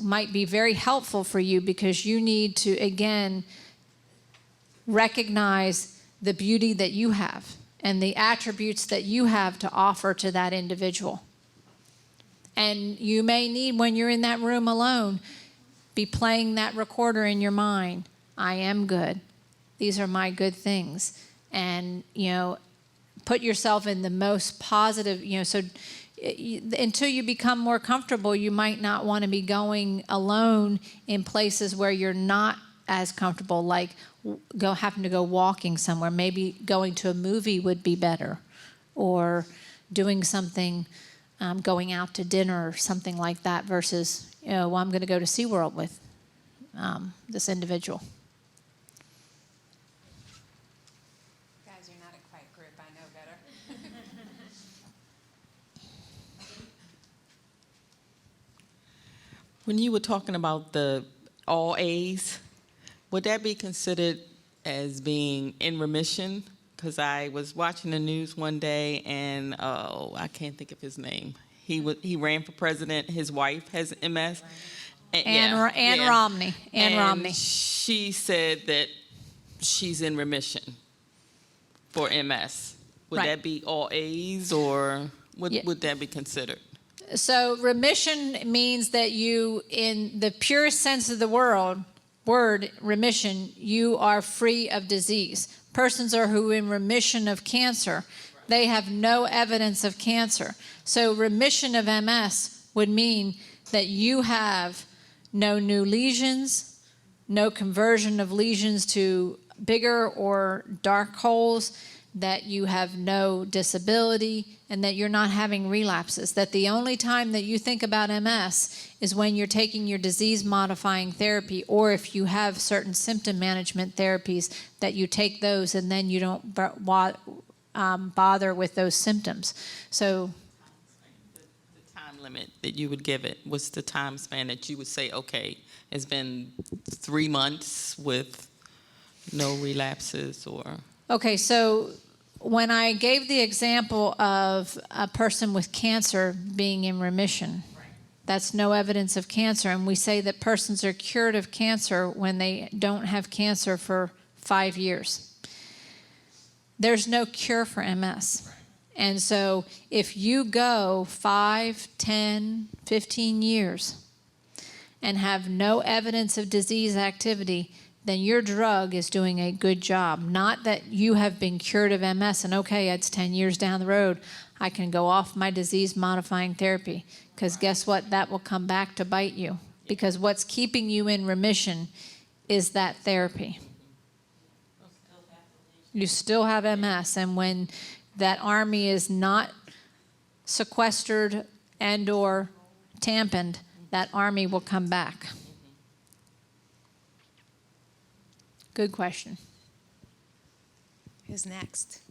might be very helpful for you, because you need to, again, recognize the beauty that you have and the attributes that you have to offer to that individual. And you may need, when you're in that room alone, be playing that recorder in your mind. I am good. These are my good things. And, put yourself in the most positive, so until you become more comfortable, you might not want to be going alone in places where you're not as comfortable, like having to go walking somewhere. Maybe going to a movie would be better, or doing something, going out to dinner or something like that, versus, well, I'm going to go to SeaWorld with this individual. Guys, you're not a quiet group. I know better. When you were talking about the all A's, would that be considered as being in remission? Because I was watching the news one day, and I can't think of his name. He ran for president. His wife has MS. Ann Romney. Ann Romney. She said that she's in remission for MS. Would Right. that be all A's, or Yeah. would that be considered? So remission means that you, in the purest sense of the word remission, you are free of disease. Persons who are in remission of cancer, they have no evidence of cancer. So remission of MS would mean that you have no new lesions, no conversion of lesions to bigger or dark holes, that you have no disability, and that you're not having relapses. That the only time that you think about MS is when you're taking your disease-modifying therapy, or if you have certain symptom management therapies, that you take those and then you don't bother with those symptoms. So The time limit that you would give it, what's the time span that you would say, okay, it's been 3 months with no relapses, or? okay, so when I gave the example of a person with cancer being in remission, that's no evidence of cancer. And we say that persons are cured of cancer when they don't have cancer for 5 years. There's no cure for MS. And so if you go 5, 10, 15 years and have no evidence of disease activity, then your drug is doing a good job. Not that you have been cured of MS and, okay, it's 10 years down the road, I can go off my disease-modifying therapy. Because guess what? That will come back to bite you. Because what's keeping you in remission is that therapy. You still have MS, and when that army is not sequestered and or tamponed, that army will come back. Good question. Who's next?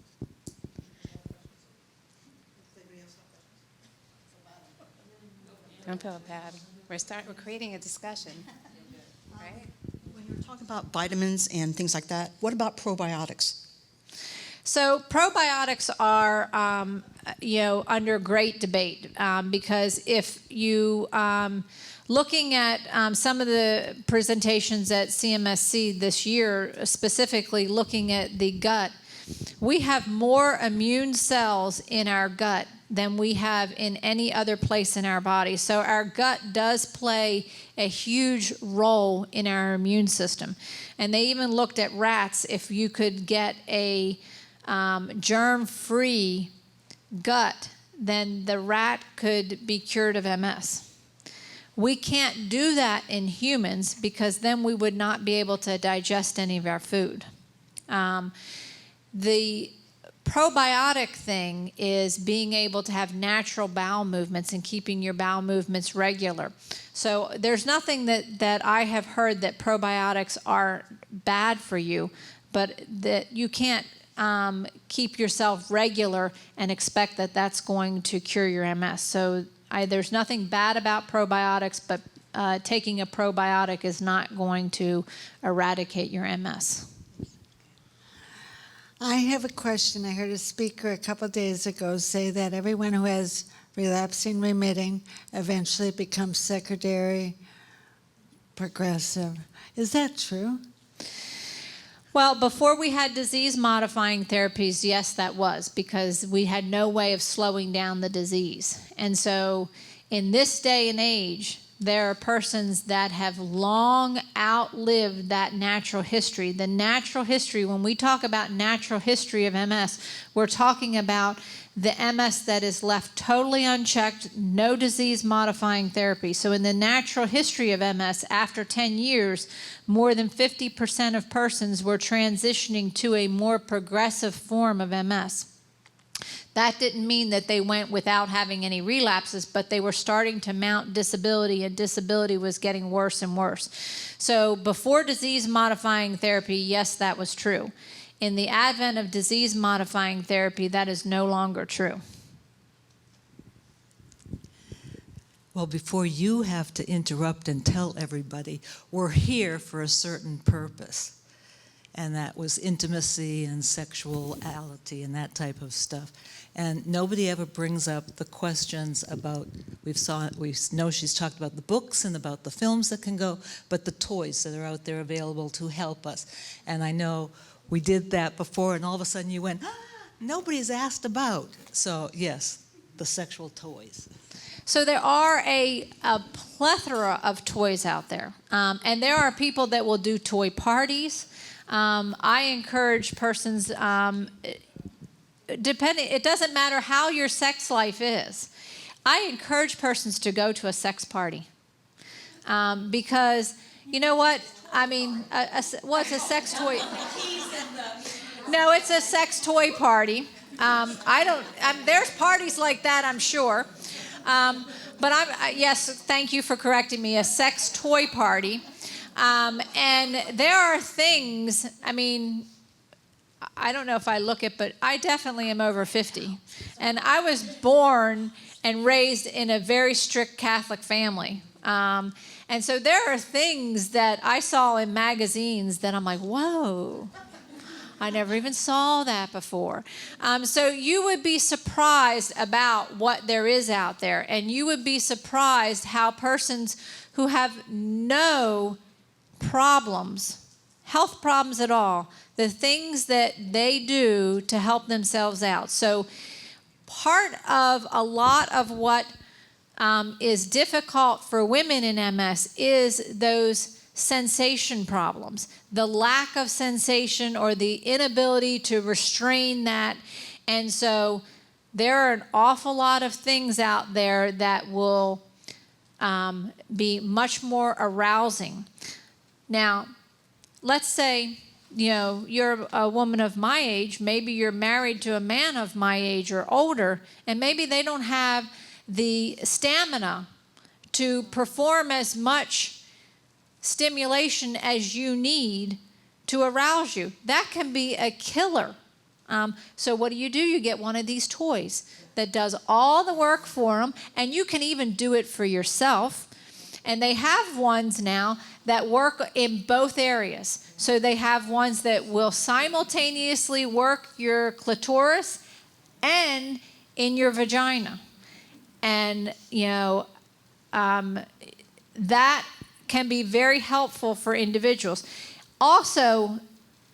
Don't feel bad. We're creating a discussion, right? When you're talking about vitamins and things like that, what about probiotics? So probiotics are, under great debate because if you looking at some of the presentations at CMSC this year, specifically looking at the gut, we have more immune cells in our gut than we have in any other place in our body. So our gut does play a huge role in our immune system. And they even looked at rats, if you could get a germ-free gut, then the rat could be cured of MS. We can't do that in humans because then we would not be able to digest any of our food. The probiotic thing is being able to have natural bowel movements and keeping your bowel movements regular. So there's nothing that I have heard that probiotics are bad for you, but that you can't keep yourself regular and expect that that's going to cure your MS. So there's nothing bad about probiotics, but taking a probiotic is not going to eradicate your MS. I have a question. I heard a speaker a couple of days ago say that everyone who has relapsing remitting eventually becomes secondary progressive. Is that true? Well, before we had disease-modifying therapies, yes, that was, because we had no way of slowing down the disease. And so in this day and age, there are persons that have long outlived that natural history. The natural history, when we talk about natural history of MS, we're talking about the MS that is left totally unchecked, no disease-modifying therapy. So in the natural history of MS, after 10 years, more than 50% of persons were transitioning to a more progressive form of MS. That didn't mean that they went without having any relapses, but they were starting to mount disability, and disability was getting worse and worse. So before disease-modifying therapy, yes, that was true. In the advent of disease-modifying therapy, that is no longer true. Well, before you have to interrupt and tell everybody, we're here for a certain purpose. And that was intimacy and sexuality and that type of stuff. And nobody ever brings up the questions about, we know she's talked about the books and about the films that can go, but the toys that are out there available to help us. And I know we did that before, and all of a sudden you went, nobody's asked about. So yes, the sexual toys. So there are a plethora of toys out there. And there are people that will do toy parties. I encourage persons, it doesn't matter how your sex life is. I encourage persons to go to a sex party. Because, you know what? I mean, what's a sex toy? No, it's a sex toy party. There's parties like that, I'm sure. But yes, thank you for correcting me, a sex toy party. And there are things, I mean, I don't know if I look it, but I definitely am over 50. And I was born and raised in a very strict Catholic family. And so there are things that I saw in magazines that I'm like, whoa, I never even saw that before. So you would be surprised about what there is out there. And you would be surprised how persons who have no problems, health problems at all, the things that they do to help themselves out. So part of a lot of what is difficult for women in MS is those sensation problems, the lack of sensation or the inability to restrain that. And so there are an awful lot of things out there that will be much more arousing. Now, let's say, you know, you're a woman of my age, maybe you're married to a man of my age or older, and maybe they don't have the stamina to perform as much stimulation as you need to arouse you. That can be a killer. So what do? You get one of these toys that does all the work for them, and you can even do it for yourself. And they have ones now that work in both areas. So they have ones that will simultaneously work your clitoris and in your vagina. And, you know, that can be very helpful for individuals. Also,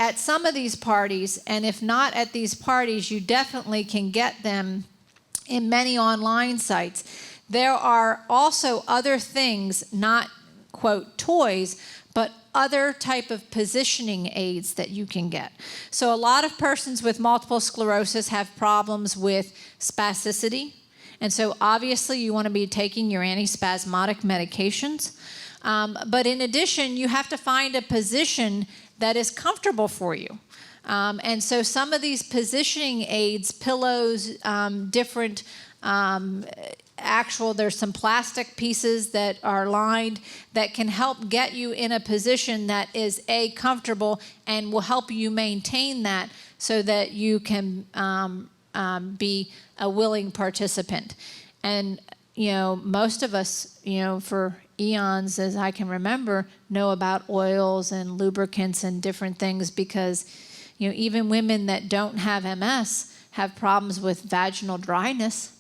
at some of these parties, and if not at these parties, you definitely can get them in many online sites. There are also other things, not, quote, toys, but other type of positioning aids that you can get. So a lot of persons with multiple sclerosis have problems with spasticity. And so obviously you want to be taking your antispasmodic medications. But in addition, you have to find a position that is comfortable for you. And so some of these positioning aids, pillows, different there's some plastic pieces that are lined that can help get you in a position that is comfortable and will help you maintain that so that you can be a willing participant. And, you know, most of us, you know, for eons, as I can remember, know about oils and lubricants and different things because, you know, even women that don't have MS have problems with vaginal dryness.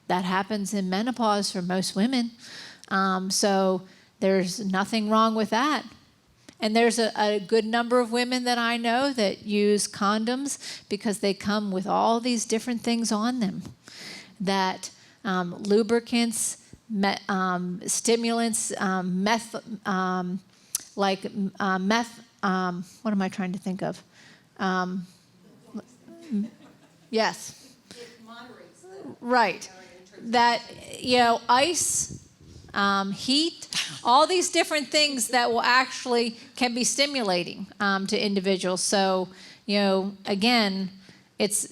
That happens in menopause for most women. So there's nothing wrong with that. And there's a good number of women that I know that use condoms because they come with all these different things on them. That lubricants, stimulants, what am I trying to think of? Yes. Right. That, ice, heat, all these different things that will actually can be stimulating to individuals. So, again,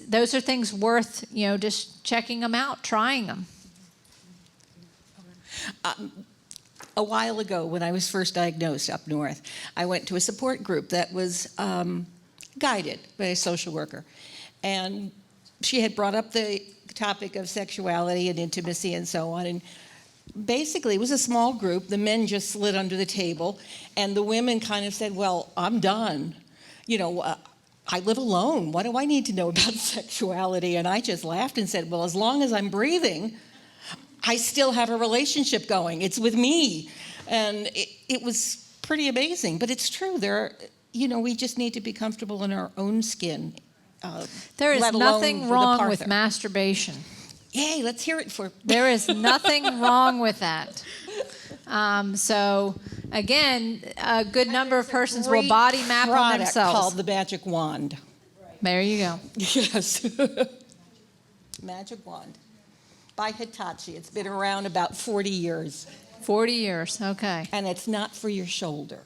those are things worth, just checking them out, trying them. A while ago, when I was first diagnosed up north, I went to a support group that was guided by a social worker. And she had brought up the topic of sexuality and intimacy and so on. And basically, it was a small group. The men just slid under the table. And the women kind of said, well, I'm done. I live alone. What do I need to know about sexuality? And I just laughed and said, well, as long as I'm breathing, I still have a relationship going. It's with me. And it was pretty amazing. But it's true. We just need to be comfortable in our own skin. There is nothing wrong with masturbation. Yay, let's hear it for... There is nothing wrong with that. So, again, a good number of persons will body map on themselves. Called the Magic Wand. There you go. Yes. Magic Wand by Hitachi. It's been around about 40 years. 40 years, okay. And it's not for your shoulder.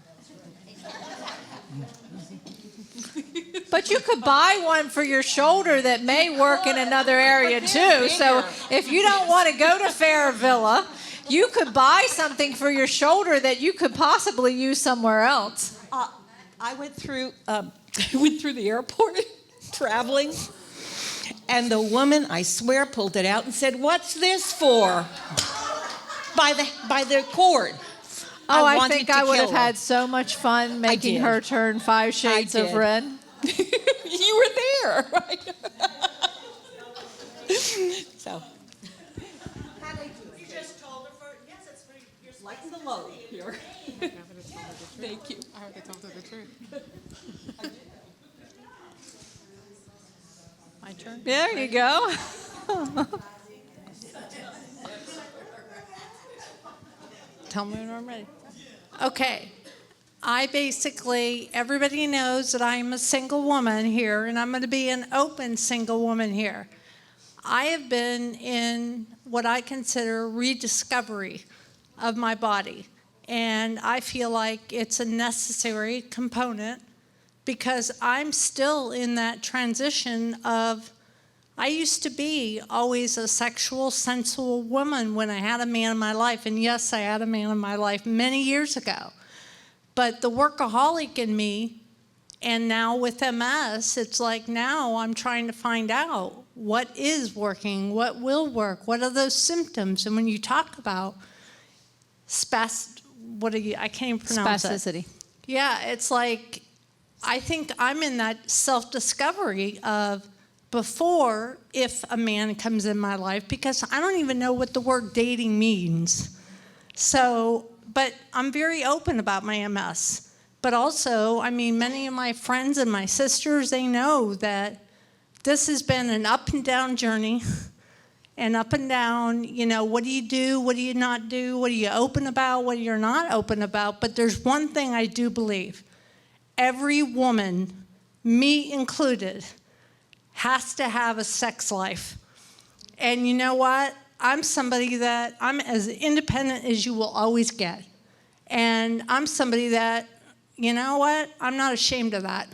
But you could buy one for your shoulder that may work in another area too. So if you don't want to go to Fairvilla, you could buy something for your shoulder that you could possibly use somewhere else. I went through the airport traveling, and the woman, I swear, pulled it out and said, "What's this for?" By the cord. Oh, I think I would have had so much fun making her turn 5 shades of red. You were there, right? So. You just told her yes, it's for your lighten the load here. Thank you. I heard they told her the truth. My turn? There you go. Tell me when I'm ready. Okay. Everybody knows that I'm a single woman here, and I'm going to be an open single woman here. I have been in what I consider rediscovery of my body, and I feel like it's a necessary component because I'm still in that transition of, I used to be always a sexual, sensual woman when I had a man in my life, and yes, I had a man in my life many years ago. But the workaholic in me, and now with MS, it's like now I'm trying to find out what is working, what will work, what are those symptoms. And when you talk about I can't even pronounce Spasticity. it. Yeah, it's like, I think I'm in that self-discovery of before if a man comes in my life, because I don't even know what the word dating means. So, but I'm very open about my MS. But also, many of my friends and my sisters, they know that this has been an up and down journey. And up and down, what do you do? What do you not do? What are you open about? What you're not open about? But there's one thing I do believe. Every woman, me included, has to have a sex life. And you know what? I'm somebody that I'm as independent as you will always get. And I'm somebody that, you know what? I'm not ashamed of that.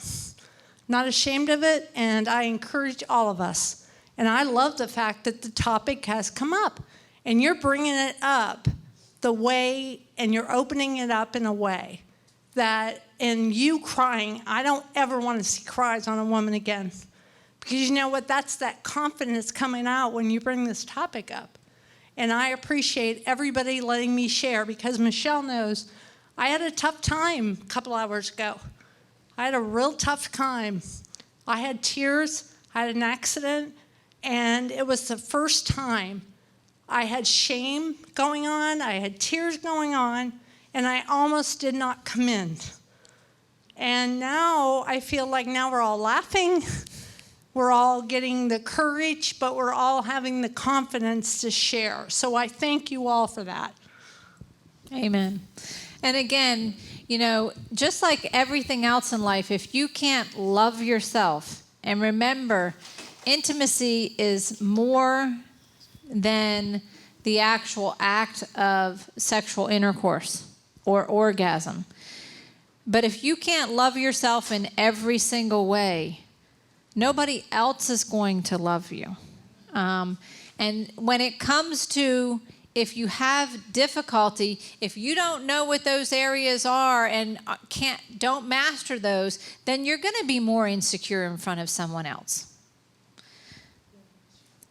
Not ashamed of it, and I encourage all of us. And I love the fact that the topic has come up. And you're bringing it up the way, and you're opening it up in a way that, and you crying, I don't ever want to see cries on a woman again. Because you know what? That's that confidence coming out when you bring this topic up. And I appreciate everybody letting me share, because Michelle knows I had a tough time a couple hours ago. I had a real tough time. I had tears, I had an accident, and it was the first time I had shame going on, I had tears going on, and I almost did not come in. And now I feel like now we're all laughing. We're all getting the courage, but we're all having the confidence to share. So I thank you all for that. Amen. And again, just like everything else in life, if you can't love yourself, and remember, intimacy is more than the actual act of sexual intercourse or orgasm. But if you can't love yourself in every single way, nobody else is going to love you. And when it comes to, if you have difficulty, if you don't know what those areas are and don't master those, then you're going to be more insecure in front of someone else.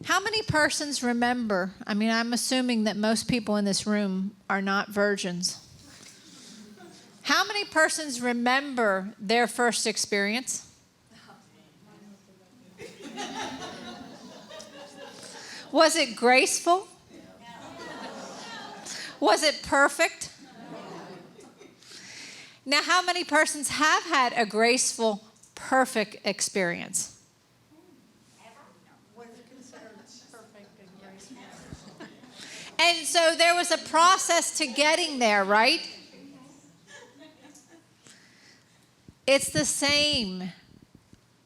How many persons remember? I mean, I'm assuming that most people in this room are not virgins. How many persons remember their first experience? Was it graceful? Was it perfect? Now, how many persons have had a graceful, perfect experience? And so there was a process to getting there, right? It's the same.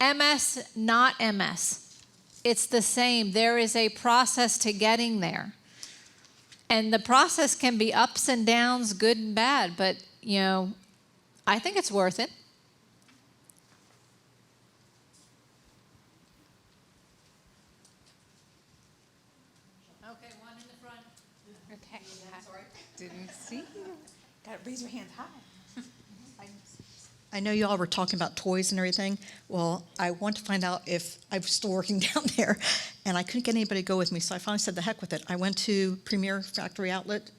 MS, not MS. It's the same. There is a process to getting there. And the process can be ups and downs, good and bad, but, you know, I think it's worth it. Okay, one in the front. Okay. Didn't see you. Got to raise your hand high. I know you all were talking about toys and everything. Well, I want to find out if I was still working down there, and I couldn't get anybody to go with me, so I finally said, the heck with it. I went to Premier Factory Outlet.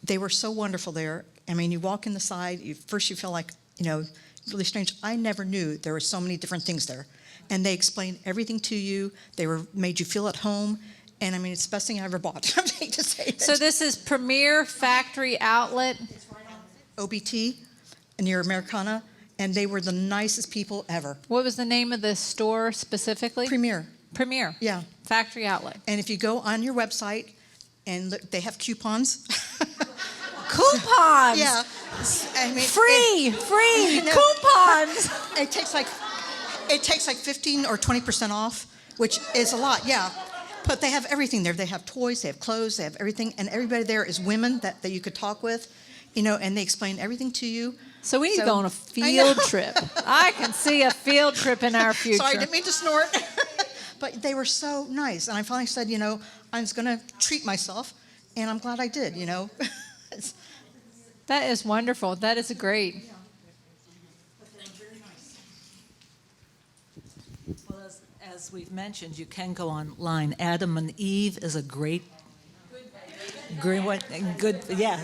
They were so wonderful there. I mean, you walk in the side, first you feel like, you know, really strange. I never knew there were so many different things there. And they explained everything to you. They made you feel at home. And I mean, it's the best thing I ever bought. I hate to say it. So this is Premier Factory Outlet. OBT near Americana. And they were the nicest people ever. What was the name of the store specifically? Premier. Premier. Yeah. Factory Outlet. And if you go on your website, and look, they have coupons. Coupons. Yeah. I mean, Free coupons. It takes like 15 or 20% off, which is a lot. Yeah. But they have everything there. They have toys, they have clothes, they have everything, and everybody there is women that you could talk with, you know, and they explain everything to you. So we need to go on a field trip. I can see a field trip in our future. Sorry, I didn't mean to snort. But they were so nice. And I finally said, you know, I was going to treat myself, and I'm glad I did, you know. That is wonderful. That is great. Well, as we've mentioned, you can go online. Adam and Eve is a great one. Good, yeah.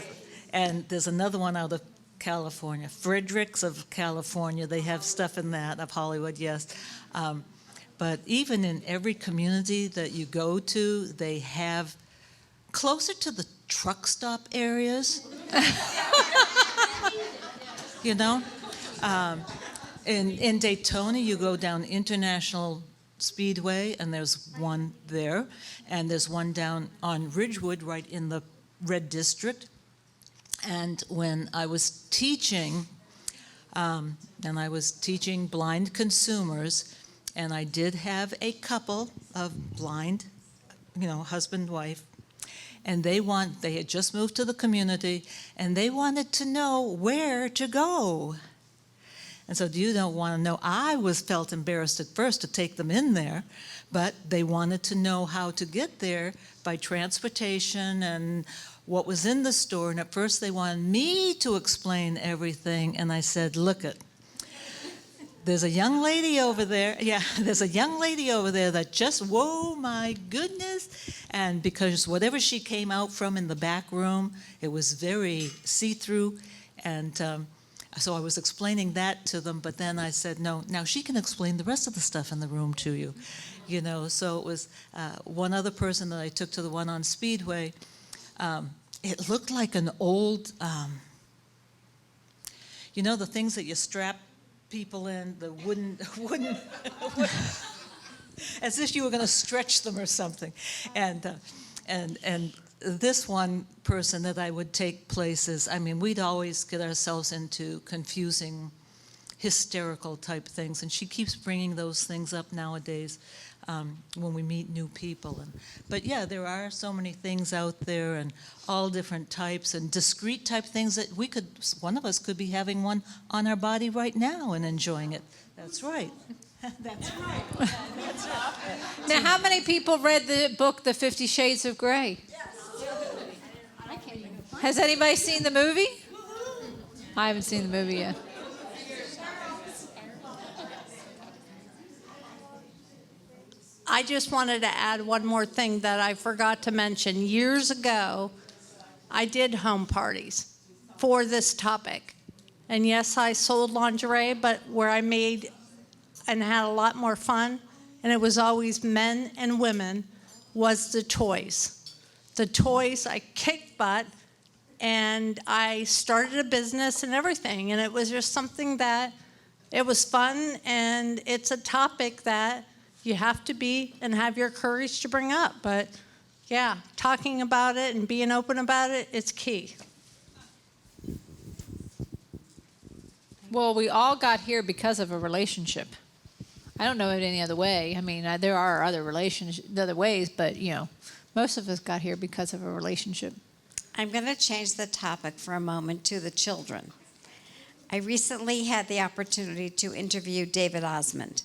And there's another one out of California, Fredericks of California. They have stuff in that, of Hollywood, yes. But even in every community that you go to, they have closer to the truck stop areas. You know? In Daytona, you go down International Speedway, and there's one there. And there's one down on Ridgewood, right in the Red District. And when I was teaching, blind consumers, and I did have a couple of blind, you know, husband, wife, and they had just moved to the community, and they wanted to know where to go. And so you don't want to know, felt embarrassed at first to take them in there, but they wanted to know how to get there by transportation and what was in the store. And at first they wanted me to explain everything, and I said, look it. There's a young lady over there. Yeah, there's a young lady over there that just, whoa, my goodness. And because whatever she came out from in the back room, it was very see-through. And so I was explaining that to them, but then I said, no, now she can explain the rest of the stuff in the room to you. You know, so it was one other person that I took to the one on Speedway. It looked like an old, you know, the things that you strap people in, the wooden as if you were going to stretch them or something. And this one person that I would take places, I mean, we'd always get ourselves into confusing, hysterical type things, and she keeps bringing those things up nowadays. when we meet new people. But yeah, there are so many things out there, and all different types and discrete type things that one of us could be having one on our body right now and enjoying it. That's right. That's right. That's right. Now, how many people read the book, The 50 Shades of Grey? Has anybody seen the movie? I haven't seen the movie yet. I just wanted to add one more thing that I forgot to mention. Years ago, I did home parties for this topic. And yes, I sold lingerie, but where I made and had a lot more fun, and it was always men and women, was the toys. The toys, I kicked butt, and I started a business and everything. And it was just something that, it was fun, and it's a topic that you have to be and have your courage to bring up. But yeah, talking about it and being open about it, it's key. Well, we all got here because of a relationship. I don't know it any other way. I mean, there are other ways, but most of us got here because of a relationship. I'm going to change the topic for a moment to the children. I recently had the opportunity to interview David Osmond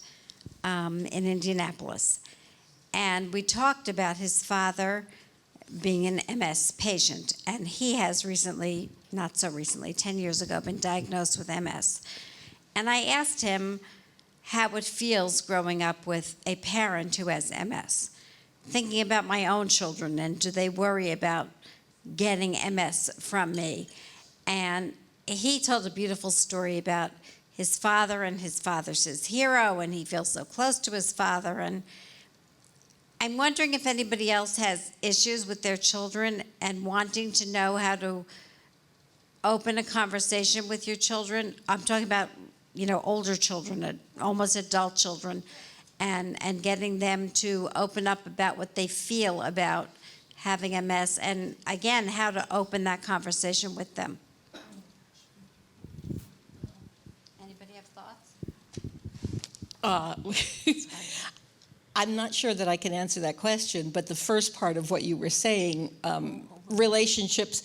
in Indianapolis. And we talked about his father being an MS patient. And he has recently, not so recently, 10 years ago, been diagnosed with MS. And I asked him how it feels growing up with a parent who has MS. Thinking about my own children, and do they worry about getting MS from me? And he told a beautiful story about his father, and his father's his hero, and he feels so close to his father. And I'm wondering if anybody else has issues with their children and wanting to know how to open a conversation with your children. I'm talking about, older children, almost adult children, and getting them to open up about what they feel about having MS, and again, how to open that conversation with them. I'm not sure that I can answer that question, but the first part of what you were saying, relationships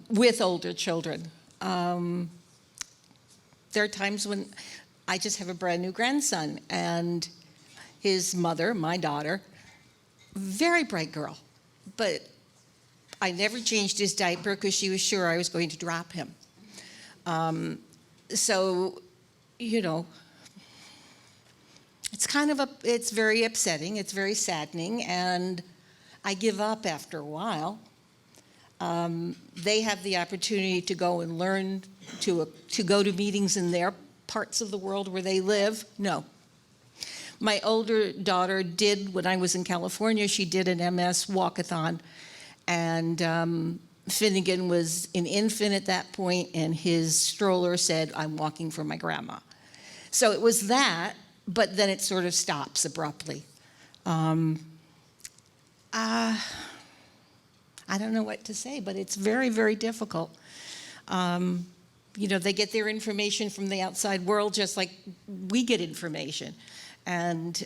with older children. There are times when I just have a brand new grandson, and his mother, my daughter, very bright girl, but I never changed his diaper because she was sure I was going to drop him. It's very upsetting, it's very saddening, and I give up after a while. They have the opportunity to go and learn, to go to meetings in their parts of the world where they live. No. My older daughter did, when I was in California, she did an MS walkathon, and Finnegan was an infant at that point, and his stroller said, "I'm walking for my grandma." So it was that, but then it sort of stops abruptly. I don't know what to say, but it's very, very difficult. They get their information from the outside world just like we get information. And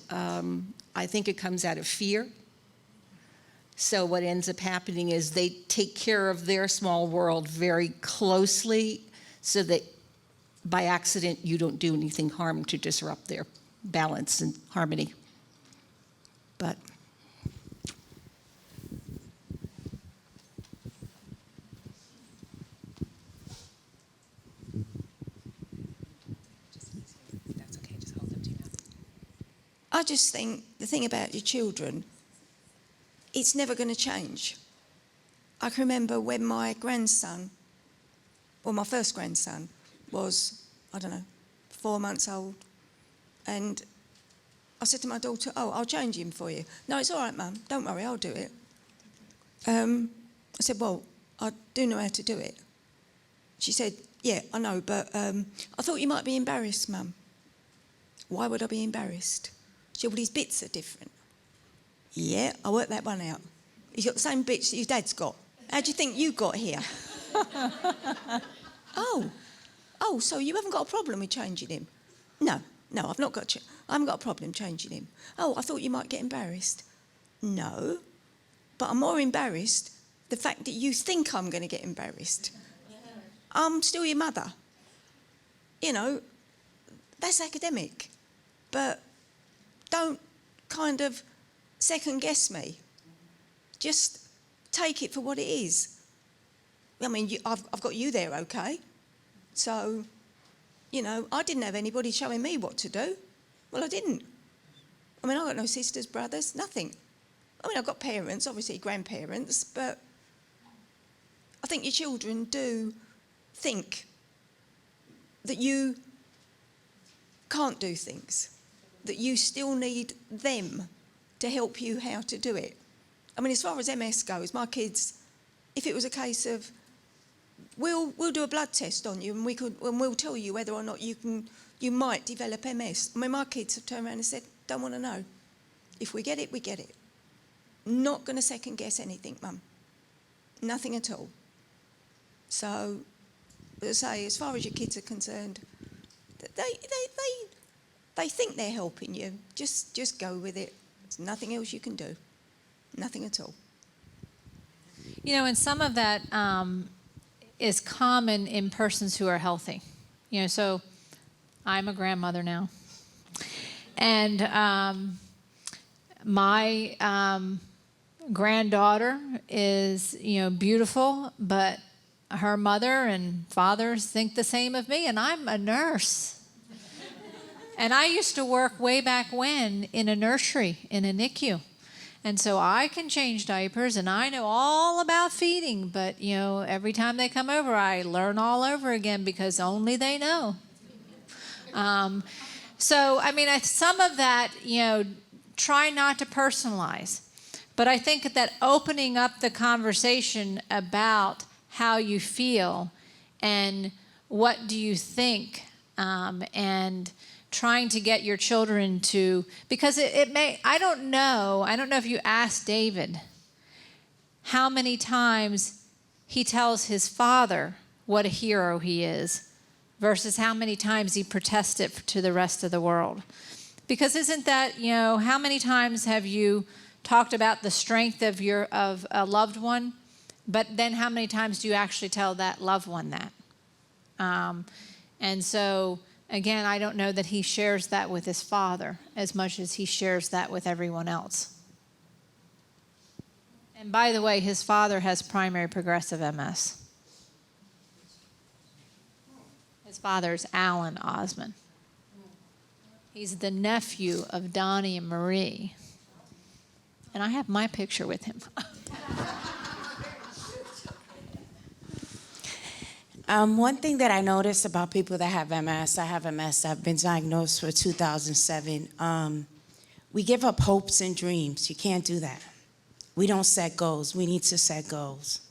I think it comes out of fear. So what ends up happening is they take care of their small world very closely so that by accident you don't do anything harm to disrupt their balance and harmony. But I just think the thing about your children, it's never going to change. I can remember when my grandson, or my first grandson, was, 4 months old, and I said to my daughter, "Oh, I'll change him for you." "No, it's all right, Mum. Don't worry, I'll do it." I said, "Well, I do know how to do it." She said, "Yeah, I know, but I thought you might be embarrassed, Mum." "Why would I be embarrassed?" She said, "Well, his bits are different." "Yeah, I worked that one out. He's got the same bits that your dad's got. How do you think you got here?" Oh, so you haven't got a problem with changing him?" "No, No, I've not got. I haven't got a problem changing him. Oh, I thought you might get embarrassed. No, but I'm more embarrassed the fact that you think I'm going to get embarrassed. I'm still your mother. You know, that's academic, but don't kind of second guess me. Just take it for what it is. I mean, I've got you there, okay? So, you know, I didn't have anybody showing me what to do. Well, I didn't. I mean, I've got no sisters, brothers, nothing. I mean, I've got parents, obviously grandparents, but I think your children do think that you can't do things, that you still need them to help you how to do it. I mean, as far as MS goes, my kids, if it was a case of, we'll do a blood test on you and we'll tell you whether or not you might develop MS. I mean, my kids have turned around and said, don't want to know. If we get it, we get it. Not going to second guess anything, Mum. Nothing at all. So, as I say, as far as your kids are concerned, they think they're helping you. Just go with it. There's nothing else you can do. Nothing at all. You know, and some of that is common in persons who are healthy. You know, so I'm a grandmother now. And my granddaughter is, you know, beautiful, but her mother and fathers think the same of me, and I'm a nurse. And I used to work way back when in a nursery, in a NICU. And so I can change diapers, and I know all about feeding, but, you know, every time they come over, I learn all over again because only they know. So, I mean, some of that, you know, try not to personalize. But I think that opening up the conversation about how you feel and what do you think, and trying to get your children to, because it may, I don't know if you asked David how many times he tells his father what a hero he is versus how many times he protests it to the rest of the world. Because isn't that, you know, how many times have you talked about the strength of a loved one, but then how many times do you actually tell that loved one that? And so, again, I don't know that he shares that with his father as much as he shares that with everyone else. And by the way, his father has primary progressive MS. His father is Alan Osmond. He's the nephew of Donnie and Marie. And I have my picture with him. One thing that I notice about people that have MS, I have MS, I've been diagnosed for 2007. We give up hopes and dreams. You can't do that. We don't set goals. We need to set goals.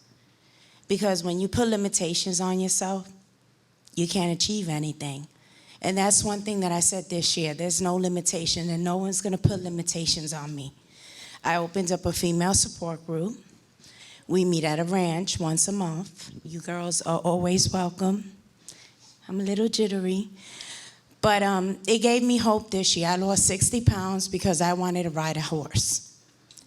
Because when you put limitations on yourself, you can't achieve anything. And that's one thing that I said this year. There's no limitation, and no one's going to put limitations on me. I opened up a female support group. We meet at a ranch once a month. You girls are always welcome. I'm a little jittery. But it gave me hope this year. I lost 60 pounds because I wanted to ride a horse.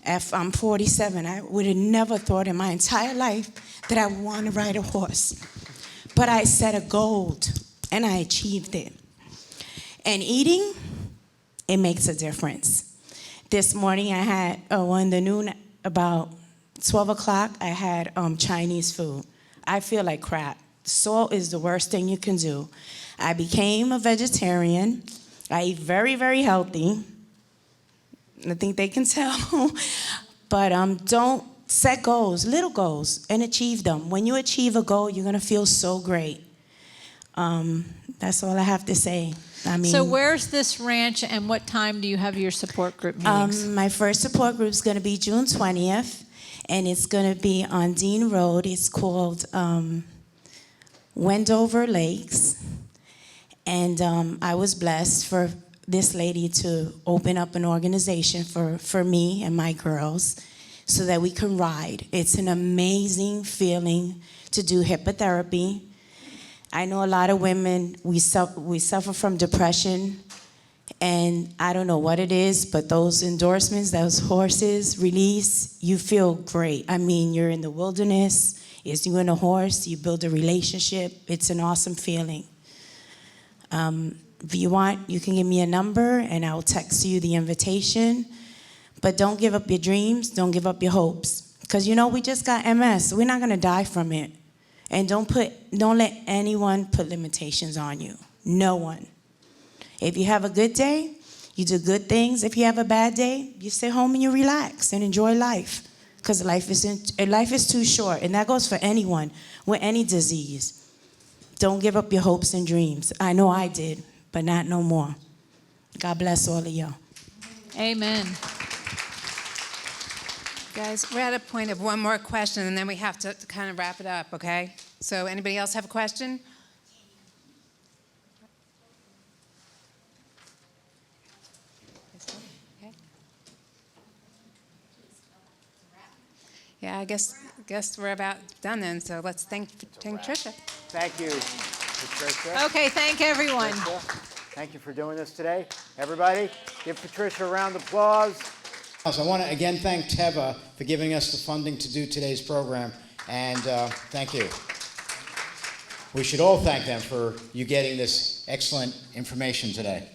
If I'm 47, I would have never thought in my entire life that I would want to ride a horse. But I set a goal, and I achieved it. And eating, it makes a difference. This morning I had, in the noon, about 12 o'clock, I had Chinese food. I feel like crap. Salt is the worst thing you can do. I became a vegetarian. I eat very, very healthy. I think they can tell. But don't set goals, little goals, and achieve them. When you achieve a goal, you're going to feel so great. That's all I have to say. I mean, so where's this ranch, and what time do you have your support group meetings? My first support group is going to be June 20th, and it's going to be on Dean Road. It's called Wendover Lakes. And I was blessed for this lady to open up an organization for me and my girls so that we can ride. It's an amazing feeling to do hippotherapy. I know a lot of women, we suffer from depression, And I don't know what it is, but those endorsements, those horses release, you feel great. I mean, you're in the wilderness, it's you and a horse, you build a relationship. It's an awesome feeling. If you want, you can give me a number and I'll text you the invitation. But don't give up your dreams, don't give up your hopes. Because you know, we just got MS, we're not gonna die from it. And don't let anyone put limitations on you, no one. If you have a good day, you do good things. If you have a bad day, you stay home and you relax and enjoy life. Because life is too short, and that goes for anyone with any disease. Don't give up your hopes and dreams. I know I did, but not no more. God bless all of y'all. Amen. Guys, we're at a point of one more question, and then we have to kind of wrap it up, okay? So anybody else have a question? Okay. Yeah, I guess we're about done then, so let's thank Patricia. Thank you, Patricia. Okay, thank everyone. Patricia, thank you for doing this today. Everybody, give Patricia a round of applause. I want to again thank Teva for giving us the funding to do today's program, and thank you. We should all thank them for you getting this excellent information today.